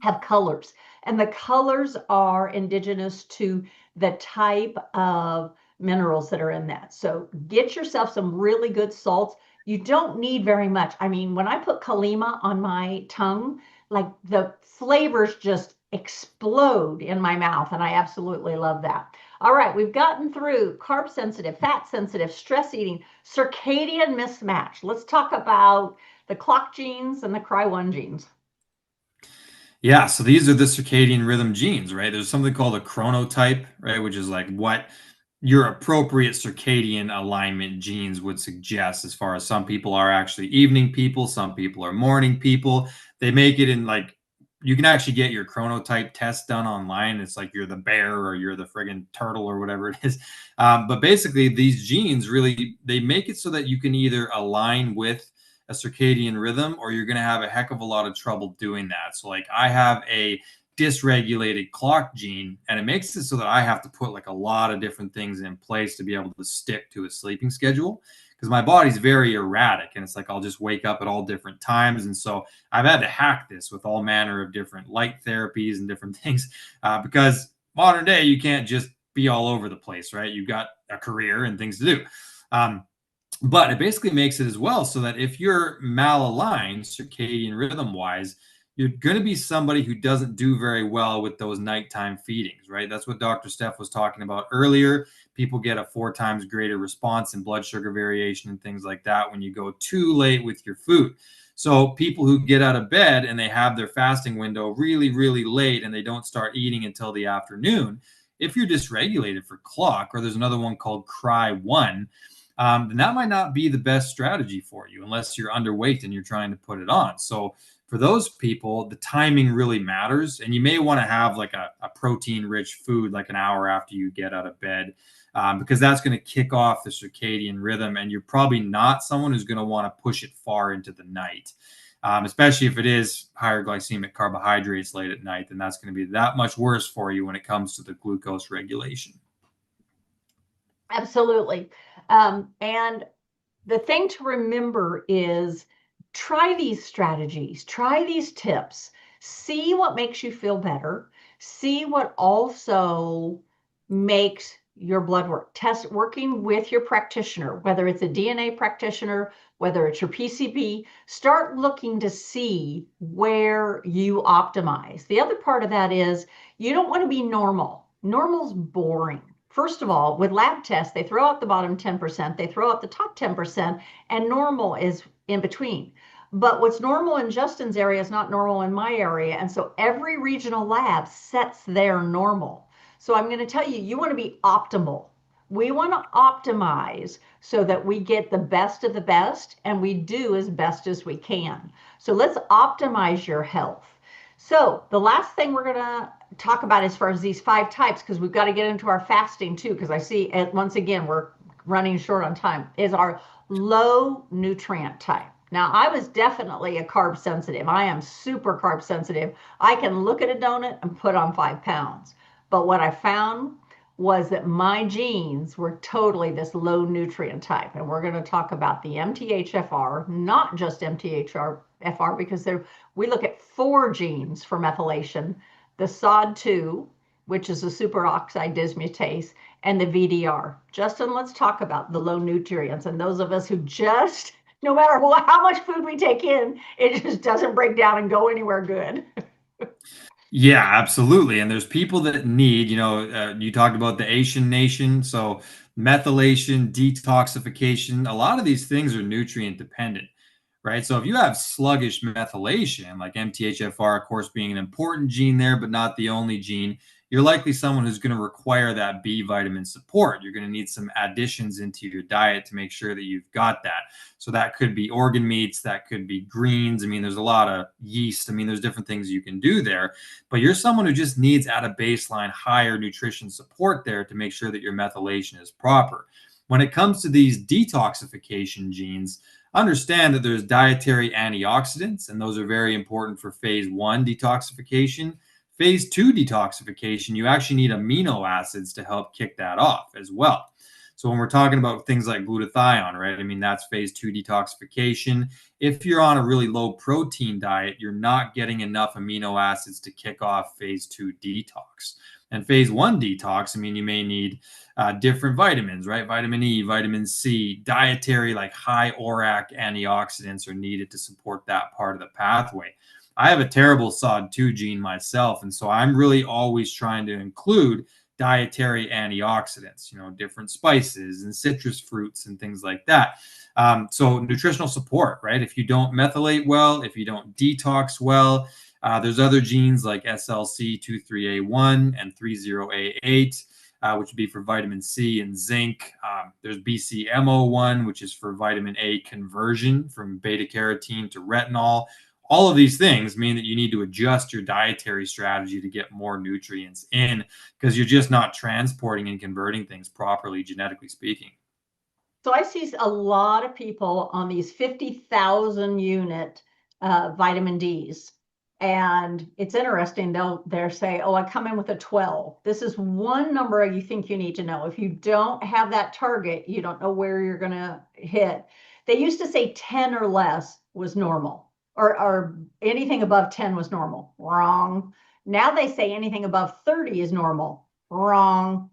have colors, and the colors are indigenous to the type of minerals that are in that. So get yourself some really good salts. You don't need very much. I mean, when I put Kalima on my tongue, like the flavors just explode in my mouth, and I absolutely love that. All right, we've gotten through carb sensitive, fat sensitive, stress eating, circadian mismatch. Let's talk about the clock genes and the cry1 genes. Yeah, so these are the circadian rhythm genes, right? There's something called a chronotype, right, which is like what your appropriate circadian alignment genes would suggest. As far as some people are actually evening people, some people are morning people. They make it in like you can actually get your chronotype test done online. It's like you're the bear or you're the friggin' turtle or whatever it is. But basically, these genes really they make it so that you can either align with a circadian rhythm or you're going to have a heck of a lot of trouble doing that. So like I have a dysregulated clock gene, and it makes it so that I have to put like a lot of different things in place to be able to stick to a sleeping schedule, because my body's very erratic, and it's like I'll just wake up at all different times. And so I've had to hack this with all manner of different light therapies and different things, because modern day you can't just be all over the place, right? You've got a career and things to do. But it basically makes it as well so that if you're malaligned circadian rhythm wise, you're going to be somebody who doesn't do very well with those nighttime feedings, right? That's what Dr. Steph was talking about earlier. People get a 4 times greater response in blood sugar variation and things like that when you go too late with your food. So people who get out of bed and they have their fasting window really, really late and they don't start eating until the afternoon, if you're dysregulated for clock, or there's another one called Cry1, then that might not be the best strategy for you unless you're underweight and you're trying to put it on. So for those people, the timing really matters. And you may want to have like a protein rich food like an hour after you get out of bed, because that's going to kick off the circadian rhythm. And you're probably not someone who's going to want to push it far into the night, especially if it is higher glycemic carbohydrates late at night. Then that's going to be that much worse for you when it comes to the glucose regulation. Absolutely. And the thing to remember is try these strategies, try these tips, see what makes you feel better, see what also makes your blood work. Test working with your practitioner, whether it's a DNA practitioner, whether it's your PCP, start looking to see where you optimize. The other part of that is you don't want to be normal. Normal's boring. First of all, with lab tests, they throw out the bottom 10%, they throw out the top 10%, and normal is in between. But what's normal in Justin's area is not normal in my area. And so every regional lab sets their normal. So I'm going to tell you, you want to be optimal. We want to optimize so that we get the best of the best and we do as best as we can. So let's optimize your health. So the last thing we're going to talk about as far as these 5 types, because we've got to get into our fasting too, because I see once again we're running short on time, is our low nutrient type. Now, I was definitely a carb sensitive. I am super carb sensitive. I can look at a donut and put on 5 pounds. But what I found was that my genes were totally this low nutrient type. And we're going to talk about the MTHFR, not just MTHFR, because we look at 4 genes for methylation, the SOD2, which is a superoxide dismutase, and the VDR. Justin, let's talk about the low nutrients. And those of us who just, no matter how much food we take in, it just doesn't break down and go anywhere good. Yeah, absolutely. And there's people that need, you talked about the Asian nation. So methylation, detoxification, a lot of these things are nutrient dependent, right? So if you have sluggish methylation, like MTHFR, of course, being an important gene there, but not the only gene, you're likely someone who's going to require that B vitamin support. You're going to need some additions into your diet to make sure that you've got that. So that could be organ meats, that could be greens. I mean, there's a lot of yeast. I mean, there's different things you can do there, but you're someone who just needs at a baseline higher nutrition support there to make sure that your methylation is proper. When it comes to these detoxification genes, understand that there's dietary antioxidants, and those are very important for phase 1 detoxification. Phase 2 detoxification, you actually need amino acids to help kick that off as well. So when we're talking about things like glutathione, right? I mean, that's phase 2 detoxification. If you're on a really low protein diet, you're not getting enough amino acids to kick off phase 2 detox. And phase 1 detox, I mean, you may need different vitamins, right? Vitamin E, vitamin C, dietary, like high ORAC antioxidants are needed to support that part of the pathway. I have a terrible SOD2 gene myself, and so I'm really always trying to include dietary antioxidants, different spices and citrus fruits and things like that. So nutritional support, right? If you don't methylate well, if you don't detox well, there's other genes like SLC23A1 and 30A8, which would be for vitamin C and zinc. There's BCMO1, which is for vitamin A conversion from beta carotene to retinol. All of these things mean that you need to adjust your dietary strategy to get more nutrients in, because you're just not transporting and converting things properly, genetically speaking. So I see a lot of people on these 50,000 unit vitamin Ds. And it's interesting, they'll say, oh, I come in with a 12. This is one number you think you need to know. If you don't have that target, you don't know where you're going to hit. They used to say 10 or less was normal, or anything above 10 was normal. Wrong. Now they say anything above 30 is normal. Wrong.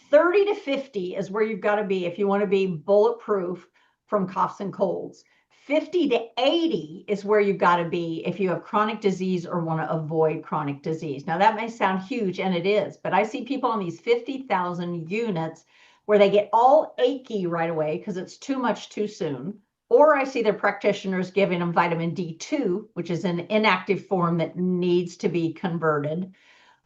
30 to 50 is where you've got to be if you want to be bulletproof from coughs and colds. 50 to 80 is where you've got to be if you have chronic disease or want to avoid chronic disease. Now, that may sound huge, and it is, but I see people on these 50,000 units where they get all achy right away because it's too much too soon. Or I see their practitioners giving them vitamin D2, which is an inactive form that needs to be converted.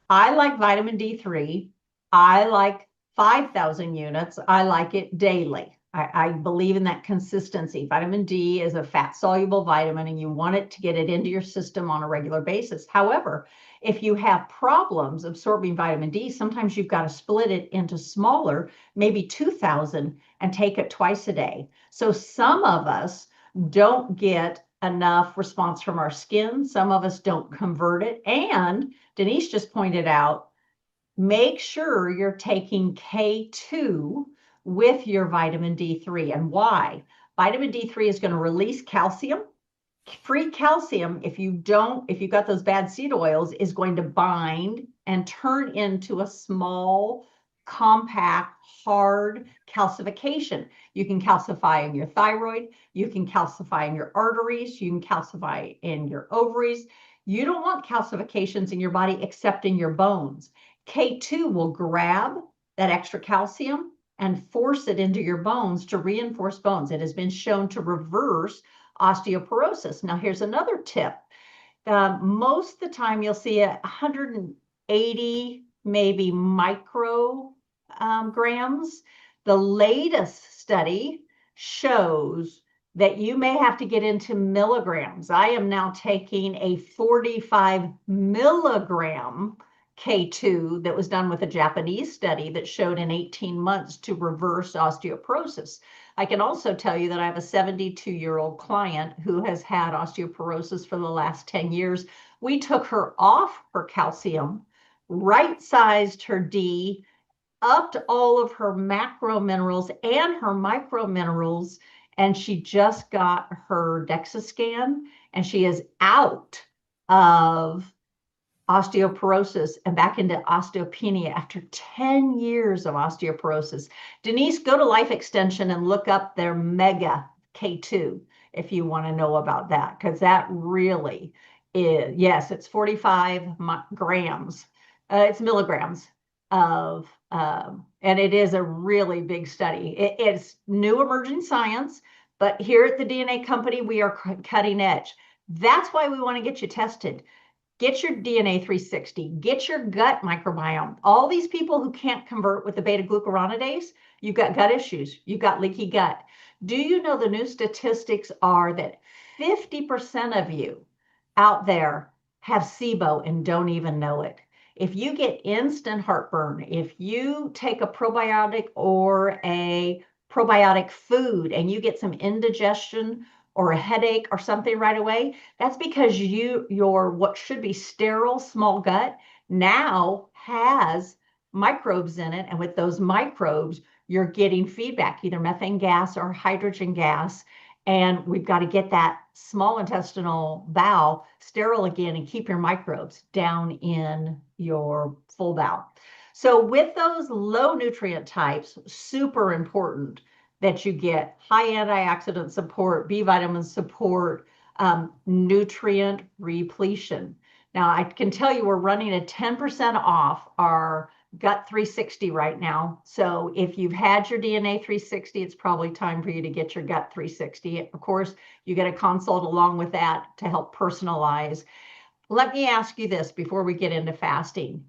I like vitamin D3. I like 5,000 units. I like it daily. I believe in that consistency. Vitamin D is a fat soluble vitamin, and you want it to get it into your system on a regular basis. However, if you have problems absorbing vitamin D, sometimes you've got to split it into smaller, maybe 2,000, and take it twice a day. So some of us don't get enough response from our skin. Some of us don't convert it. And Denise just pointed out, make sure you're taking K2 with your vitamin D3. And why? Vitamin D3 is going to release calcium. Free calcium, if you've got those bad seed oils, is going to bind and turn into a small, compact, hard calcification. You can calcify in your thyroid, you can calcify in your arteries, you can calcify in your ovaries. You don't want calcifications in your body except in your bones. K2 will grab that extra calcium and force it into your bones to reinforce bones. It has been shown to reverse osteoporosis. Now, here's another tip. Most of the time, you'll see 180 maybe micrograms. The latest study shows that you may have to get into milligrams. I am now taking a 45 milligram K2 that was done with a Japanese study that showed in 18 months to reverse osteoporosis. I can also tell you that I have a 72-year-old client who has had osteoporosis for the last 10 years. We took her off her calcium, right-sized her D, upped all of her macro minerals and her micro minerals, and she just got her DEXA scan, and she is out of osteoporosis and back into osteopenia after 10 years of osteoporosis. Denise, go to Life Extension and look up their Mega K2 if you want to know about that, because that really is, yes, it's 45 grams. It's milligrams of, and it is a really big study. It's new emerging science, but here at the DNA company, we are cutting edge. That's why we want to get you tested. Get your DNA 360, get your gut microbiome. All these people who can't convert with the beta glucuronidase, you've got gut issues, you've got leaky gut. Do you know the new statistics are that 50% of you out there have SIBO and don't even know it? If you get instant heartburn, if you take a probiotic or a probiotic food and you get some indigestion or a headache or something right away, that's because your what should be sterile small gut now has microbes in it. And with those microbes, you're getting feedback, either methane gas or hydrogen gas. And we've got to get that small intestinal bowel sterile again and keep your microbes down in your full bowel. So with those low nutrient types, super important that you get high antioxidant support, B vitamin support, nutrient repletion. Now, I can tell you we're running a 10% off our Gut 360 right now. So if you've had your DNA 360, it's probably time for you to get your Gut 360. Of course, you get a consult along with that to help personalize. Let me ask you this before we get into fasting.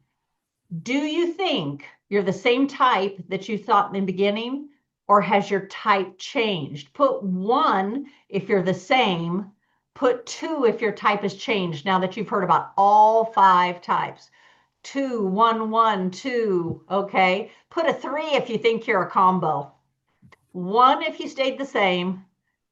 Do you think you're the same type that you thought in the beginning, or has your type changed? Put 1 if you're the same, put 2 if your type has changed now that you've heard about all 5 types. 2, 1, 1, 2, okay? Put a 3 if you think you're a combo. 1 if you stayed the same,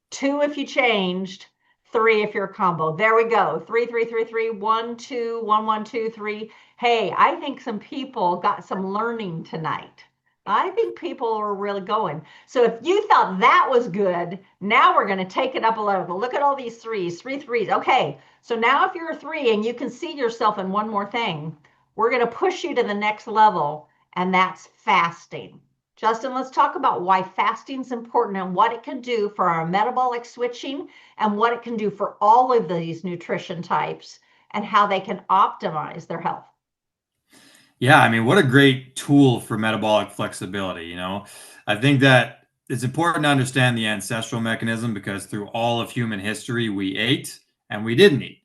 2 if you changed, 3 if you're a combo. There we go. 3, 3, 3, 3, 1, 2, 1, 1, 2, 3. Hey, I think some people got some learning tonight. I think people are really going. So if you thought that was good, now we're going to take it up a level. Look at all these threes, three threes. Okay, so now if you're a 3 and you can see yourself in one more thing, we're going to push you to the next level, and that's fasting. Justin, let's talk about why fasting is important and what it can do for our metabolic switching and what it can do for all of these nutrition types and how they can optimize their health. Yeah, I mean, what a great tool for metabolic flexibility, I think that it's important to understand the ancestral mechanism because through all of human history, we ate and we didn't eat,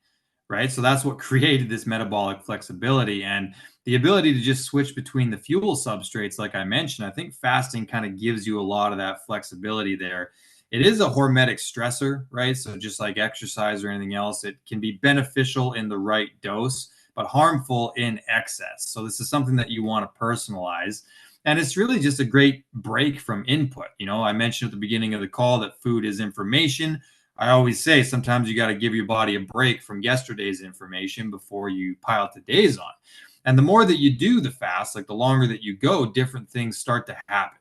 right? So that's what created this metabolic flexibility and the ability to just switch between the fuel substrates, like I mentioned. I think fasting kind of gives you a lot of that flexibility there. It is a hormetic stressor, right? So just like exercise or anything else, it can be beneficial in the right dose but harmful in excess. So this is something that you want to personalize. And it's really just a great break from input. I mentioned at the beginning of the call that food is information. I always say sometimes you got to give your body a break from yesterday's information before you pile today's on. And the more that you do the fast, like the longer that you go, different things start to happen,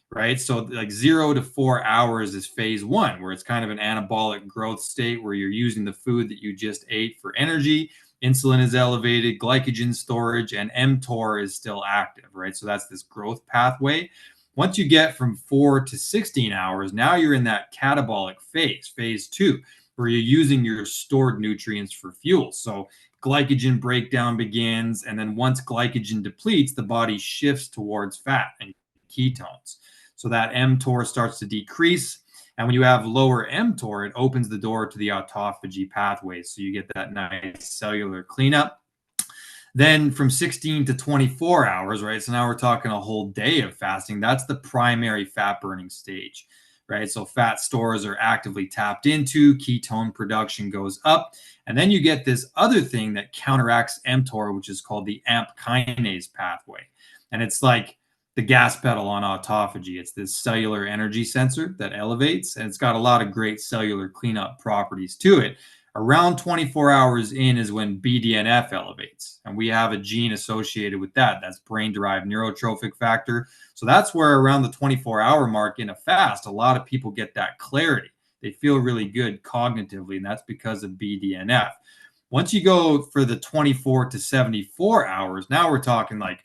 right? So like 0 to 4 hours is phase one, where it's kind of an anabolic growth state where you're using the food that you just ate for energy. Insulin is elevated, glycogen storage, and mTOR is still active, right? So that's this growth pathway. Once you get from 4 to 16 hours, now you're in that catabolic phase, phase two, where you're using your stored nutrients for fuel. So glycogen breakdown begins. And then once glycogen depletes, the body shifts towards fat and ketones. So that mTOR starts to decrease. And when you have lower mTOR, it opens the door to the autophagy pathways. So you get that nice cellular cleanup. Then from 16 to 24 hours, right? So now we're talking a whole day of fasting. That's the primary fat burning stage, right? So fat stores are actively tapped into, ketone production goes up. And then you get this other thing that counteracts mTOR, which is called the AMP kinase pathway. And it's like the gas pedal on autophagy. It's this cellular energy sensor that elevates, and it's got a lot of great cellular cleanup properties to it. Around 24 hours in is when BDNF elevates, and we have a gene associated with that. That's brain-derived neurotrophic factor. So that's where around the 24-hour mark in a fast, a lot of people get that clarity. They feel really good cognitively, and that's because of BDNF. Once you go for the 24 to 74 hours, now we're talking like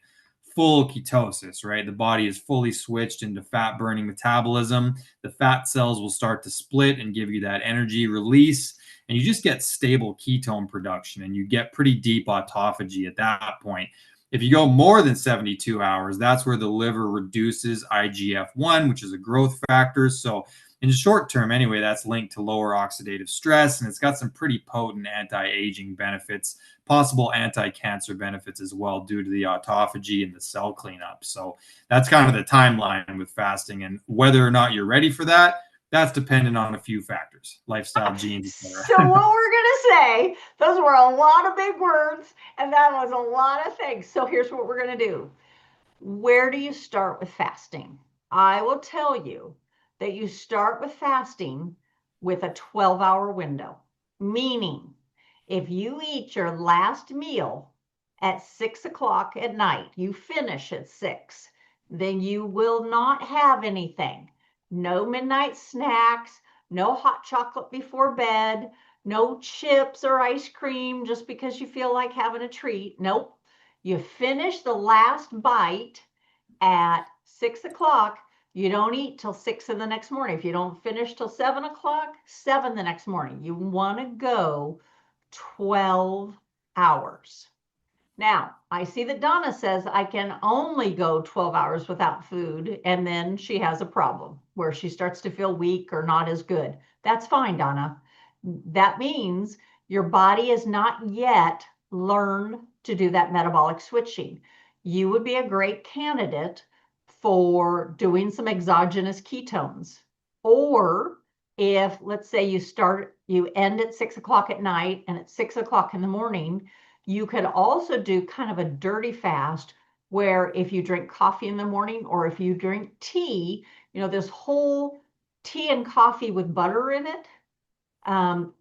full ketosis, right? The body is fully switched into fat burning metabolism. The fat cells will start to split and give you that energy release. And you just get stable ketone production and you get pretty deep autophagy at that point. If you go more than 72 hours, that's where the liver reduces IGF-1, which is a growth factor. So in the short term, anyway, that's linked to lower oxidative stress, and it's got some pretty potent anti-aging benefits, possible anti-cancer benefits as well due to the autophagy and the cell cleanup. So that's kind of the timeline with fasting, and whether or not you're ready for that, that's dependent on a few factors, lifestyle, genes, etc. So what we're going to say, those were a lot of big words, and that was a lot of things. So here's what we're going to do. Where do you start with fasting? I will tell you that you start with fasting with a 12-hour window, meaning if you eat your last meal at 6 o'clock at night, you finish at 6, then you will not have anything. No midnight snacks, no hot chocolate before bed, no chips or ice cream just because you feel like having a treat. Nope. You finish the last bite at 6 o'clock. You don't eat till 6 in the next morning. If you don't finish till 7 o'clock, 7 the next morning. You want to go 12 hours. Now, I see that Donna says I can only go 12 hours without food, and then she has a problem where she starts to feel weak or not as good. That's fine, Donna. That means your body has not yet learned to do that metabolic switching. You would be a great candidate for doing some exogenous ketones. Or if, let's say, you end at 6 o'clock at night and at 6 o'clock in the morning, you could also do kind of a dirty fast where if you drink coffee in the morning or if you drink tea, this whole tea and coffee with butter in it,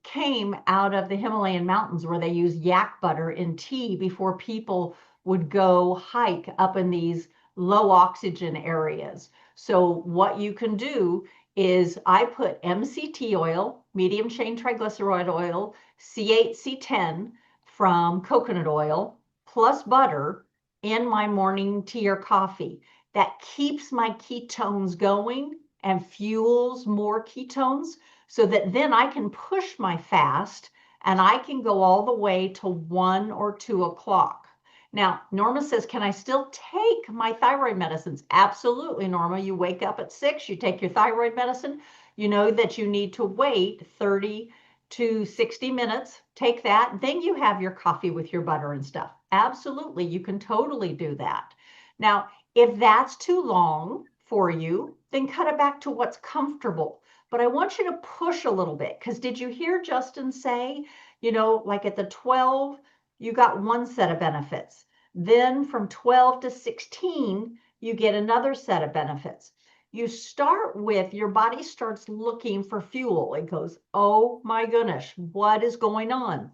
came out of the Himalayan mountains where they use yak butter in tea before people would go hike up in these low oxygen areas. So what you can do is I put MCT oil, medium chain triglyceride oil, C8, C10 from coconut oil, plus butter in my morning tea or coffee. That keeps my ketones going and fuels more ketones so that then I can push my fast and I can go all the way to 1 or 2 o'clock. Now, Norma says, can I still take my thyroid medicines? Absolutely, Norma. You wake up at 6, you take your thyroid medicine. You know that you need to wait 30 to 60 minutes. Take that. Then you have your coffee with your butter and stuff. Absolutely. You can totally do that. Now, if that's too long for you, then cut it back to what's comfortable. But I want you to push a little bit because did you hear Justin say, like at the 12, you got one set of benefits. Then from 12 to 16, you get another set of benefits. You start with your body starts looking for fuel. It goes, oh my goodness, what is going on?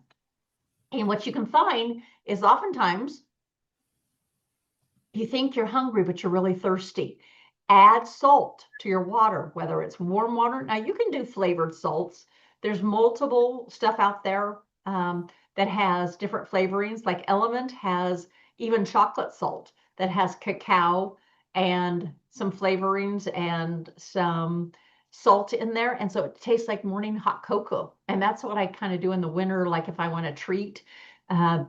And what you can find is oftentimes you think you're hungry, but you're really thirsty. Add salt to your water, whether it's warm water. Now, you can do flavored salts. There's multiple stuff out there that has different flavorings. Like Element has even chocolate salt that has cacao and some flavorings and some salt in there. And so it tastes like morning hot cocoa. And that's what I kind of do in the winter, like if I want a treat. Uh,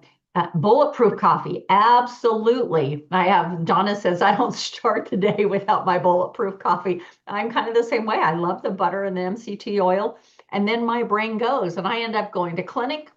Bulletproof coffee, absolutely. Donna says, I don't start the day without my bulletproof coffee. I'm kind of the same way. I love the butter and the MCT oil. And then my brain goes, and I end up going to clinic.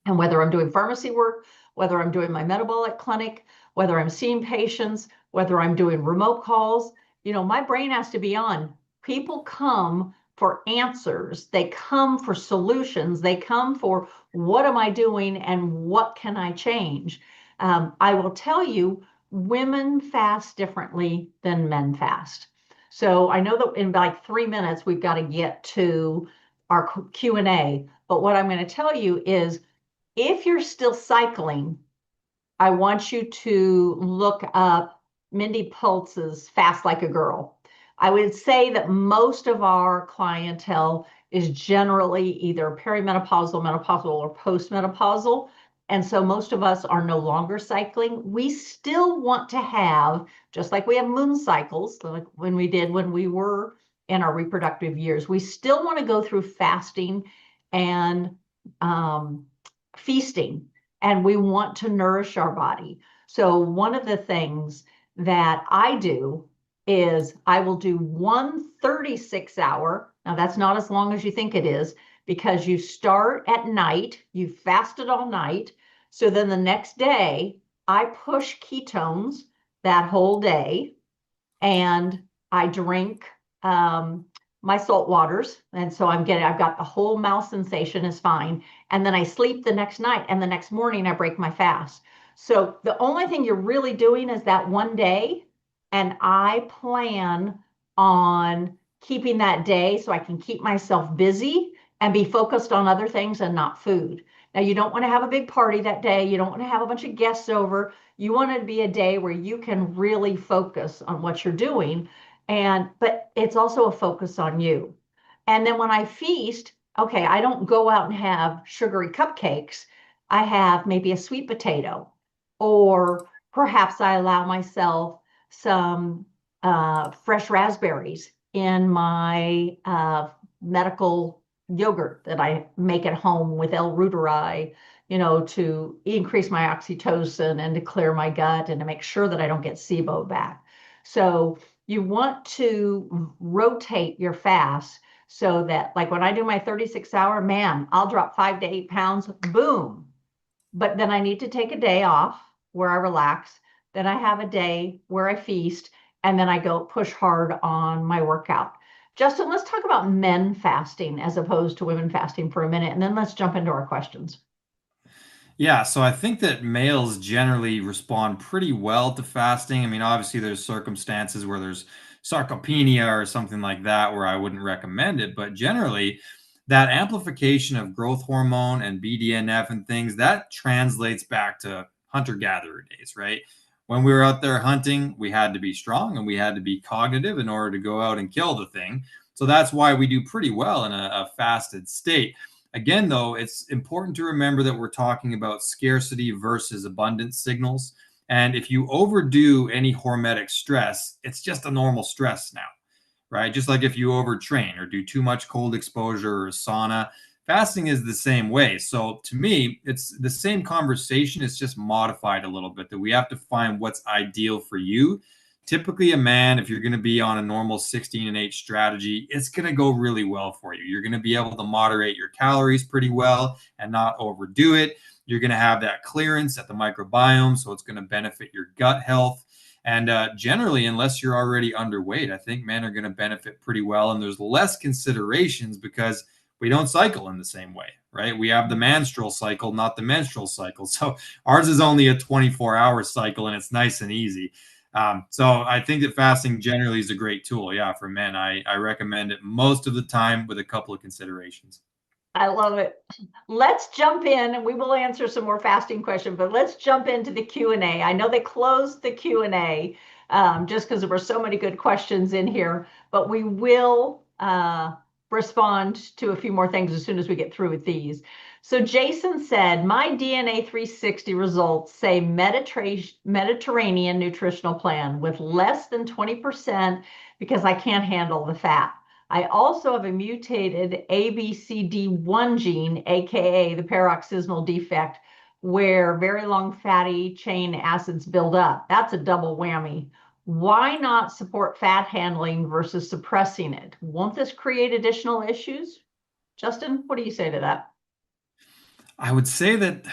And whether I'm doing pharmacy work, whether I'm doing my metabolic clinic, whether I'm seeing patients, whether I'm doing remote calls, my brain has to be on. People come for answers. They come for solutions. They come for what am I doing and what can I change? I will tell you, women fast differently than men fast. So I know that in like 3 minutes, we've got to get to our Q&A. But what I'm going to tell you is if you're still cycling, I want you to look up Mindy Pulse's Fast Like a Girl. I would say that most of our clientele is generally either perimenopausal, menopausal, or postmenopausal. And so most of us are no longer cycling. We still want to have, just like we have moon cycles, like when we were in our reproductive years, we still want to go through fasting and feasting, and we want to nourish our body. So one of the things that I do is I will do 1 36-hour. Now that's not as long as you think it is because you start at night, you fasted all night. So then the next day I push ketones that whole day and I drink my salt waters. And so I've got the whole mouth sensation is fine. And then I sleep the next night and the next morning I break my fast. So the only thing you're really doing is that one day. And I plan on keeping that day so I can keep myself busy and be focused on other things and not food. Now, you don't want to have a big party that day. You don't want to have a bunch of guests over. You want it to be a day where you can really focus on what you're doing. But it's also a focus on you. And then when I feast, okay, I don't go out and have sugary cupcakes. I have maybe a sweet potato, or perhaps I allow myself some fresh raspberries in my medical yogurt that I make at home with L-reuteri, to increase my oxytocin and to clear my gut and to make sure that I don't get SIBO back. So you want to rotate your fast so that, like when I do my 36-hour, man, I'll drop 5 to 8 pounds, boom. But then I need to take a day off where I relax. Then I have a day where I feast, and then I go push hard on my workout. Justin, let's talk about men fasting as opposed to women fasting for a minute, and then let's jump into our questions. Yeah, so I think that males generally respond pretty well to fasting. I mean, obviously, there's circumstances where there's sarcopenia or something like that where I wouldn't recommend it, but generally, that amplification of growth hormone and BDNF and things, that translates back to hunter-gatherer days, right? When we were out there hunting, we had to be strong and we had to be cognitive in order to go out and kill the thing. So that's why we do pretty well in a fasted state. Again, though, it's important to remember that we're talking about scarcity versus abundance signals. And if you overdo any hormetic stress, it's just a normal stress now, right? Just like if you overtrain or do too much cold exposure or sauna, fasting is the same way. So to me, it's the same conversation. It's just modified a little bit, that we have to find what's ideal for you. Typically, a man, if you're going to be on a normal 16 and 8 strategy, it's going to go really well for you. You're going to be able to moderate your calories pretty well and not overdo it. You're going to have that clearance at the microbiome, so it's going to benefit your gut health. And generally, unless you're already underweight, I think men are going to benefit pretty well. And there's less considerations because we don't cycle in the same way, right? We have the menstrual cycle, not the menstrual cycle. So ours is only a 24-hour cycle, and it's nice and easy. So I think that fasting generally is a great tool. Yeah, for men, I recommend it most of the time with a couple of considerations. I love it. Let's jump in, and we will answer some more fasting questions, but let's jump into the Q&A. I know they closed the Q&A just because there were so many good questions in here, but we will respond to a few more things as soon as we get through with these. So Jason said, my DNA 360 results say Mediterranean nutritional plan with less than 20% because I can't handle the fat. I also have a mutated ABCD1 gene, aka the paroxysmal defect, where very long fatty chain acids build up. That's a double whammy. Why not support fat handling versus suppressing it? Won't this create additional issues? Justin, what do you say to that? I would say that,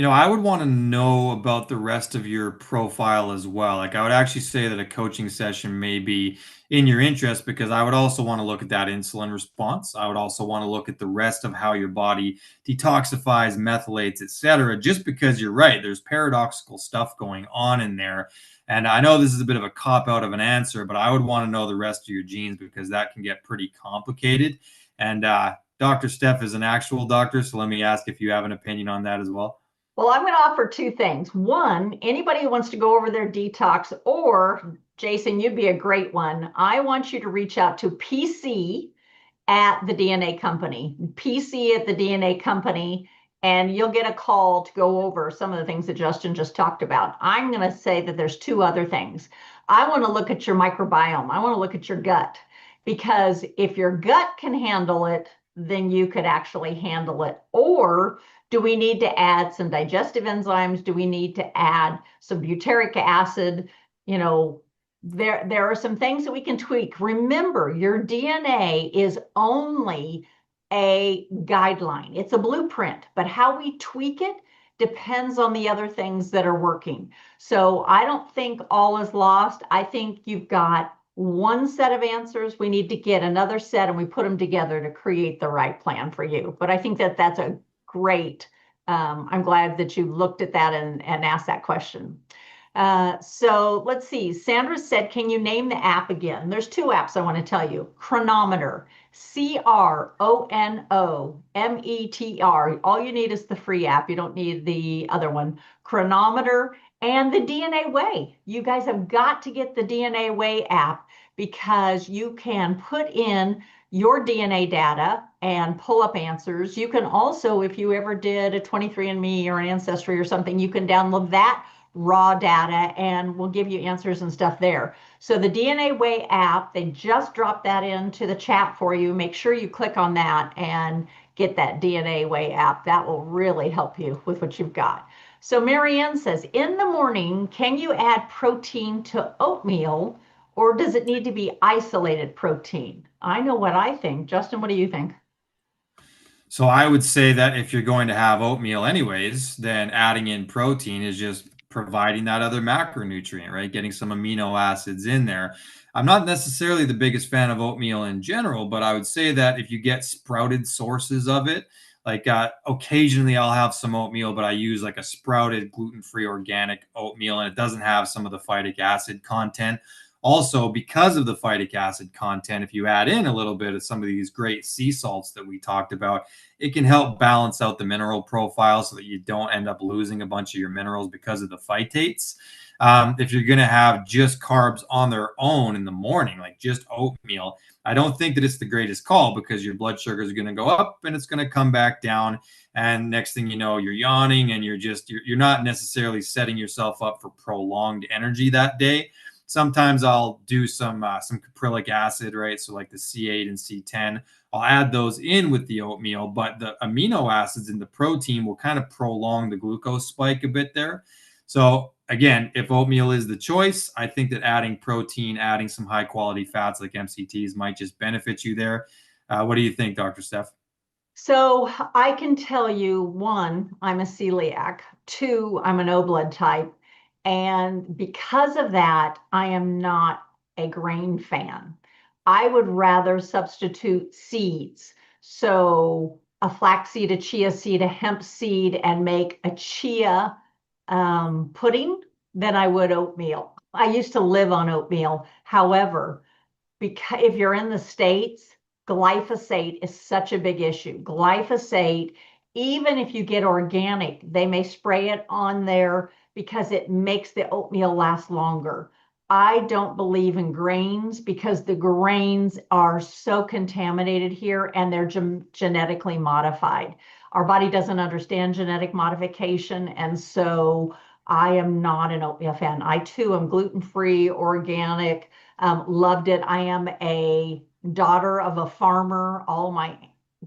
I would want to know about the rest of your profile as well. Like, I would actually say that a coaching session may be in your interest because I would also want to look at that insulin response. I would also want to look at the rest of how your body detoxifies, methylates, etc. Just because you're right, there's paradoxical stuff going on in there. And I know this is a bit of a cop out of an answer, but I would want to know the rest of your genes because that can get pretty complicated. And Dr. Steph is an actual doctor, so let me ask if you have an opinion on that as well. Well, I'm going to offer two things. One, anybody who wants to go over their detox, or Jason, you'd be a great one. I want you to reach out to PC at the DNA company, PC at the DNA company, and you'll get a call to go over some of the things that Justin just talked about. I'm going to say that there's two other things. I want to look at your microbiome. I want to look at your gut, because if your gut can handle it, then you could actually handle it. Or do we need to add some digestive enzymes? Do we need to add some butyric acid? There are some things that we can tweak. Remember, your DNA is only a guideline. It's a blueprint, but how we tweak it depends on the other things that are working. So I don't think all is lost. I think you've got one set of answers. We need to get another set and we put them together to create the right plan for you. But I think that that's a great, I'm glad that you looked at that and asked that question. So let's see. Sandra said, can you name the app again? There's two apps I want to tell you. Chronometer, Chronometer. All you need is the free app. You don't need the other one. Chronometer and the DNA Way. You guys have got to get the DNA Way app because you can put in your DNA data and pull up answers. You can also, if you ever did a 23andMe or an Ancestry or something, you can download that raw data and we'll give you answers and stuff there. So the DNA Way app, they just dropped that into the chat for you. Make sure you click on that and get that DNA Way app. That will really help you with what you've got. So Marianne says, in the morning, can you add protein to oatmeal or does it need to be isolated protein? I know what I think. Justin, what do you think? So I would say that if you're going to have oatmeal anyways, then adding in protein is just providing that other macronutrient, right? Getting some amino acids in there. I'm not necessarily the biggest fan of oatmeal in general, but I would say that if you get sprouted sources of it, like occasionally I'll have some oatmeal, but I use like a sprouted gluten-free organic oatmeal and it doesn't have some of the phytic acid content. Also, because of the phytic acid content, if you add in a little bit of some of these great sea salts that we talked about, it can help balance out the mineral profile so that you don't end up losing a bunch of your minerals because of the phytates. If you're going to have just carbs on their own in the morning, like just oatmeal, I don't think that it's the greatest call, because your blood sugar is going to go up and it's going to come back down. And next thing you know, you're yawning, and you're not necessarily setting yourself up for prolonged energy that day. Sometimes I'll do some caprylic acid, right? So like the C8 and C10, I'll add those in with the oatmeal, but the amino acids in the protein will kind of prolong the glucose spike a bit there. So again, if oatmeal is the choice, I think that adding protein, adding some high quality fats like MCTs might just benefit you there. What do you think, Dr. Steph? So I can tell you, one, I'm a celiac. Two, I'm an O blood type. And because of that, I am not a grain fan. I would rather substitute seeds. So a flaxseed, a chia seed, a hemp seed, and make a chia pudding than I would oatmeal. I used to live on oatmeal. However, because if you're in the States, glyphosate is such a big issue. Glyphosate, even if you get organic, they may spray it on there because it makes the oatmeal last longer. I don't believe in grains because the grains are so contaminated here and they're genetically modified. Our body doesn't understand genetic modification, and so I am not an oatmeal fan. I too am gluten-free, organic. Loved it. I am a daughter of a farmer. All my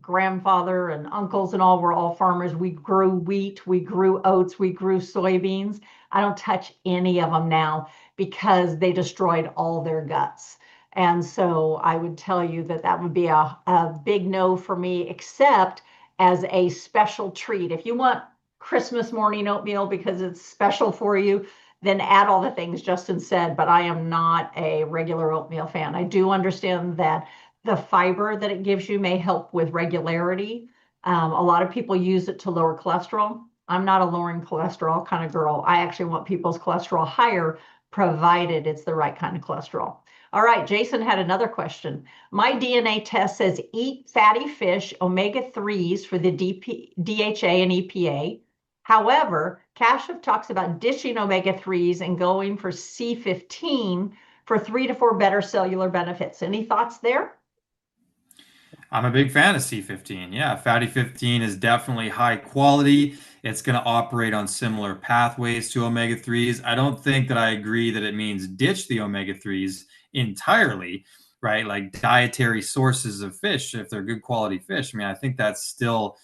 grandfather and uncles and all were all farmers. We grew wheat, we grew oats, we grew soybeans. I don't touch any of them now because they destroyed all their guts. And so I would tell you that that would be a big no for me, except as a special treat. If you want Christmas morning oatmeal because it's special for you, then add all the things Justin said, but I am not a regular oatmeal fan. I do understand that the fiber that it gives you may help with regularity. A lot of people use it to lower cholesterol. I'm not a lowering cholesterol kind of girl. I actually want people's cholesterol higher, provided it's the right kind of cholesterol. All right, Jason had another question. My DNA test says eat fatty fish, omega-3s for the DHA and EPA. However, Kashif talks about dishing omega-3s and going for C15 for 3 to 4 better cellular benefits. Any thoughts there? I'm a big fan of C15. Yeah, fatty 15 is definitely high quality. It's going to operate on similar pathways to omega 3s. I don't think that I agree that it means ditch the omega 3s entirely, right? Like dietary sources of fish, if they're good quality fish. I mean, I think that's still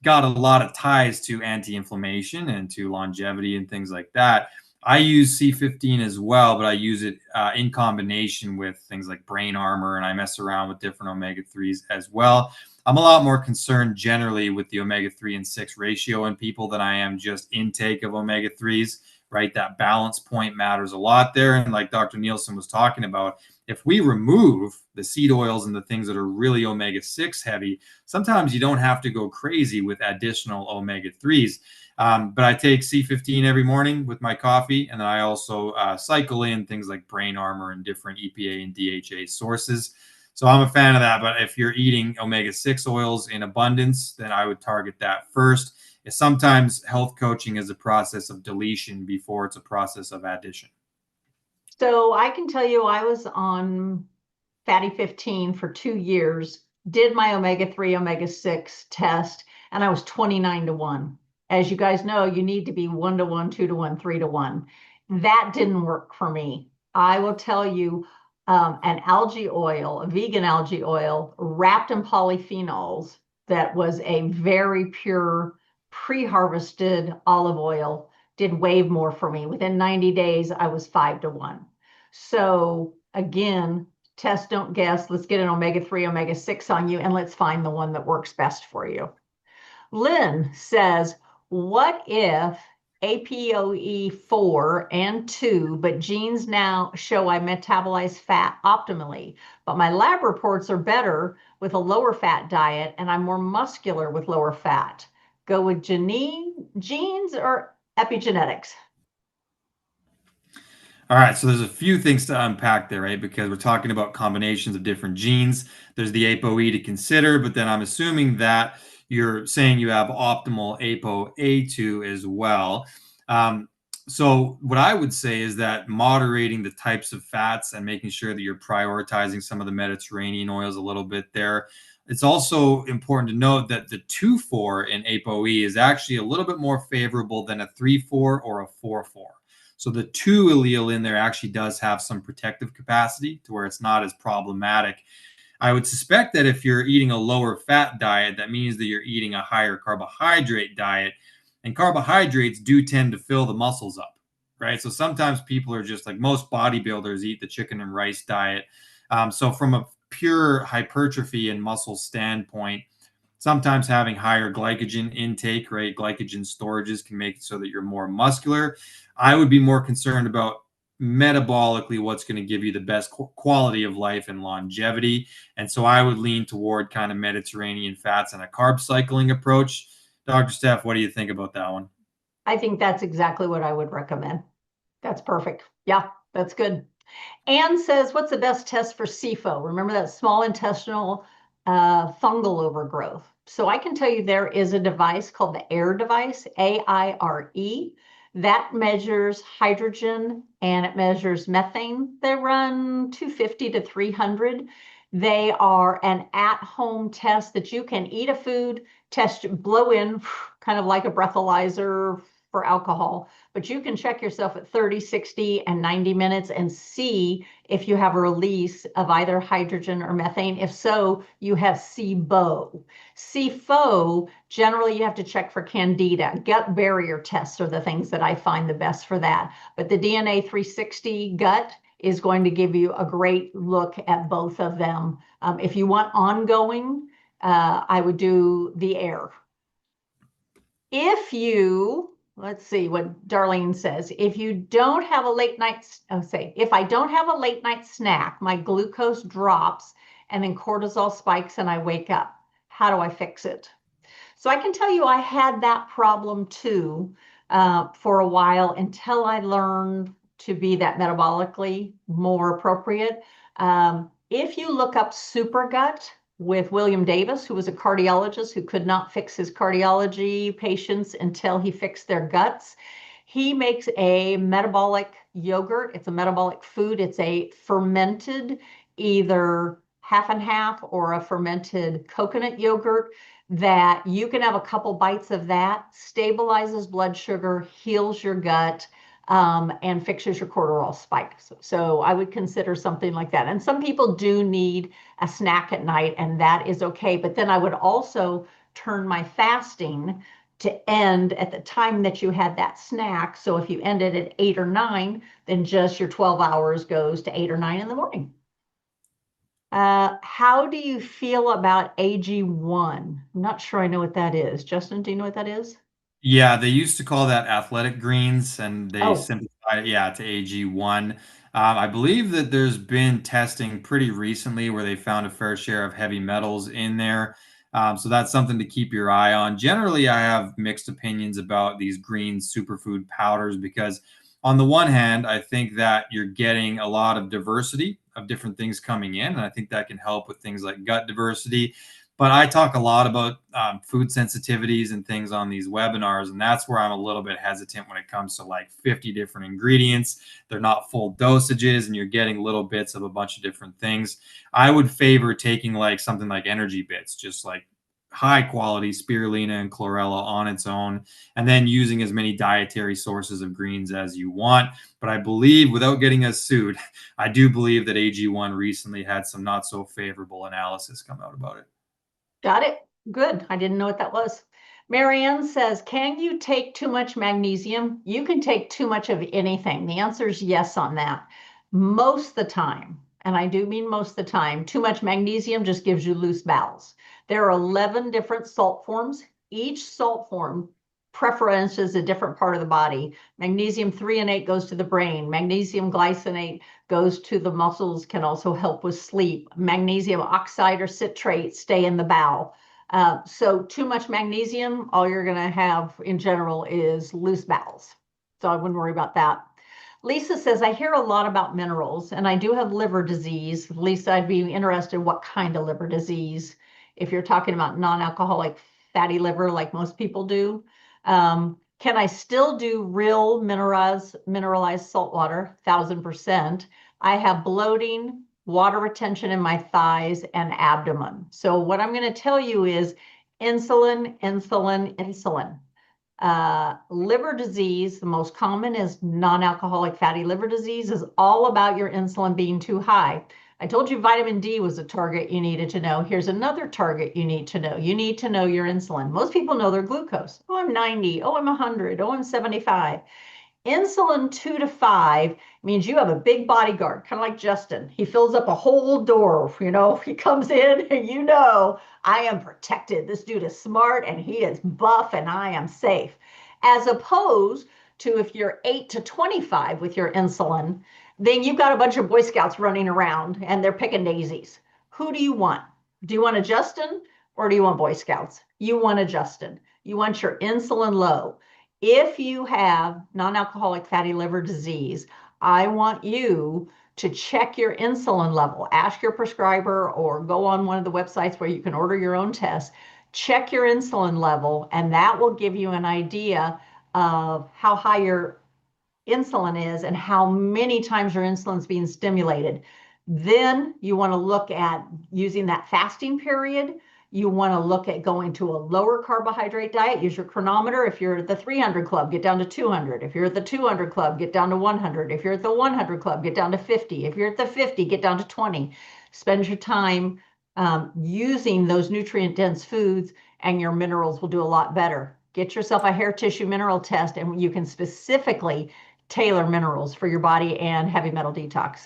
got a lot of ties to anti-inflammation and to longevity and things like that. I use C15 as well, but I use it in combination with things like brain armor, and I mess around with different omega-3s as well. I'm a lot more concerned generally with the omega-3 and 6 ratio in people than I am just intake of omega-3s, right? That balance point matters a lot there. And like Dr. Nielsen was talking about, if we remove the seed oils and the things that are really omega-6 heavy, sometimes you don't have to go crazy with additional omega-3s. But I take C15 every morning with my coffee, and then I also cycle in things like brain armor and different EPA and DHA sources. So I'm a fan of that. But if you're eating omega-6 oils in abundance, then I would target that first. Sometimes health coaching is a process of deletion before it's a process of addition. So I can tell you I was on fatty 15 for 2 years, did my omega-3, omega-6 test, and I was 29 to 1. As you guys know, you need to be 1 to 1, 2 to 1, 3 to 1. That didn't work for me. I will tell you, an algae oil, a vegan algae oil wrapped in polyphenols that was a very pure pre-harvested olive oil did way more for me. Within 90 days, I was 5 to 1. So again, test, don't guess. Let's get an omega-3, omega-6 on you, and let's find the one that works best for you. Lynn says, what if APOE4 and 2, but genes now show I metabolize fat optimally, but my lab reports are better with a lower fat diet and I'm more muscular with lower fat? Go with genes or epigenetics? All right, so there's a few things to unpack there, right? Because we're talking about combinations of different genes. There's the ApoE to consider, but then I'm assuming that you're saying you have optimal ApoA2 as well. Um, so what I would say is that moderating the types of fats and making sure that you're prioritizing some of the Mediterranean oils a little bit there. It's also important to note that the 2,4 in ApoE is actually a little bit more favorable than a 3,4 or a 4,4. So the 2 allele in there actually does have some protective capacity to where it's not as problematic. I would suspect that if you're eating a lower fat diet, that means that you're eating a higher carbohydrate diet. And carbohydrates do tend to fill the muscles up, right? So sometimes people are just like most bodybuilders eat the chicken and rice diet. So from a pure hypertrophy and muscle standpoint, sometimes having higher glycogen intake, right? Glycogen storages can make it so that you're more muscular. I would be more concerned about metabolically what's going to give you the best quality of life and longevity. And so I would lean toward kind of Mediterranean fats and a carb cycling approach. Dr. Steph, what do you think about that one? I think that's exactly what I would recommend. That's perfect. Yeah, that's good. Anne says, what's the best test for SIFO? Remember that small intestinal fungal overgrowth. So I can tell you there is a device called the AIRE device, AIRE, that measures hydrogen and it measures methane. They run 250 to 300. They are an at-home test that you can eat a food, test, blow in, kind of like a breathalyzer for alcohol, but you can check yourself at 30, 60, and 90 minutes and see if you have a release of either hydrogen or methane. If so, you have SIBO. SIFO, generally you have to check for candida. Gut barrier tests are the things that I find the best for that. But the DNA 360 gut is going to give you a great look at both of them. If you want ongoing, I would do the AIR. If you, let's see what Darlene says, if you don't have a late night, if I don't have a late night snack, my glucose drops and then cortisol spikes and I wake up. How do I fix it? So I can tell you I had that problem too for a while until I learned to be that metabolically more appropriate. If you look up supergut with William Davis, who was a cardiologist who could not fix his cardiology patients until he fixed their guts, he makes a metabolic yogurt. It's a metabolic food. It's a fermented, either half and half or a fermented coconut yogurt that you can have a couple bites of that, stabilizes blood sugar, heals your gut, and fixes your cortisol spikes. So I would consider something like that. And some people do need a snack at night, and that is okay. But then I would also turn my fasting to end at the time that you had that snack. So if you ended at 8 or 9, then just your 12 hours goes to 8 or 9 in the morning. How do you feel about AG1? I'm not sure I know what that is. Justin, do you know what that is? Yeah, they used to call that athletic greens, and they Oh, simplified it, yeah, to AG1. I believe that there's been testing pretty recently where they found a fair share of heavy metals in there. So that's something to keep your eye on. Generally, I have mixed opinions about these green superfood powders because, on the one hand, I think that you're getting a lot of diversity of different things coming in, and I think that can help with things like gut diversity. But I talk a lot about food sensitivities and things on these webinars, and that's where I'm a little bit hesitant when it comes to like 50 different ingredients. They're not full dosages, and you're getting little bits of a bunch of different things. I would favor taking like something like energy bits, just like high quality spirulina and chlorella on its own, and then using as many dietary sources of greens as you want. But I believe, without getting us sued, I do believe that AG1 recently had some not so favorable analysis come out about it. got it. Good. I didn't know what that was. Marianne says, can you take too much magnesium? You can take too much of anything. The answer is yes on that. Most of the time, and I do mean most of the time, too much magnesium just gives you loose bowels. There are 11 different salt forms. Each salt form preferences a different part of the body. Magnesium threonate goes to the brain. Magnesium glycinate goes to the muscles, can also help with sleep. Magnesium oxide or citrate stay in the bowel. So too much magnesium, all you're going to have in general is loose bowels. So I wouldn't worry about that. Lisa says, I hear a lot about minerals and I do have liver disease. Lisa, I'd be interested what kind of liver disease. If you're talking about non-alcoholic fatty liver, like most people do. Can I still do real mineralized salt water? 1000%. I have bloating, water retention in my thighs and abdomen. So what I'm going to tell you is insulin, insulin, insulin. Liver disease, the most common is non-alcoholic fatty liver disease, is all about your insulin being too high. I told you vitamin D was a target you needed to know. Here's another target you need to know. You need to know your insulin. Most people know their glucose. Oh, I'm 90. Oh, I'm 100. Oh, I'm 75. Insulin 2 to 5 means you have a big bodyguard, kind of like Justin. He fills up a whole door. He comes in and I am protected. This dude is smart and he is buff and I am safe. As opposed to if you're 8 to 25 with your insulin, then you've got a bunch of Boy Scouts running around and they're picking daisies. Who do you want? Do you want a Justin or do you want Boy Scouts? You want a Justin. You want your insulin low. If you have non-alcoholic fatty liver disease, I want you to check your insulin level. Ask your prescriber or go on one of the websites where you can order your own test. Check your insulin level, and that will give you an idea of how high your insulin is and how many times your insulin is being stimulated. Then you want to look at using that fasting period. You want to look at going to a lower carbohydrate diet. Use your chronometer. If you're at the 300 club, get down to 200. If you're at the 200 club, get down to 100. If you're at the 100 club, get down to 50. If you're at the 50, get down to 20. Spend your time using those nutrient-dense foods, and your minerals will do a lot better. Get yourself a hair tissue mineral test, and you can specifically tailor minerals for your body and heavy metal detox.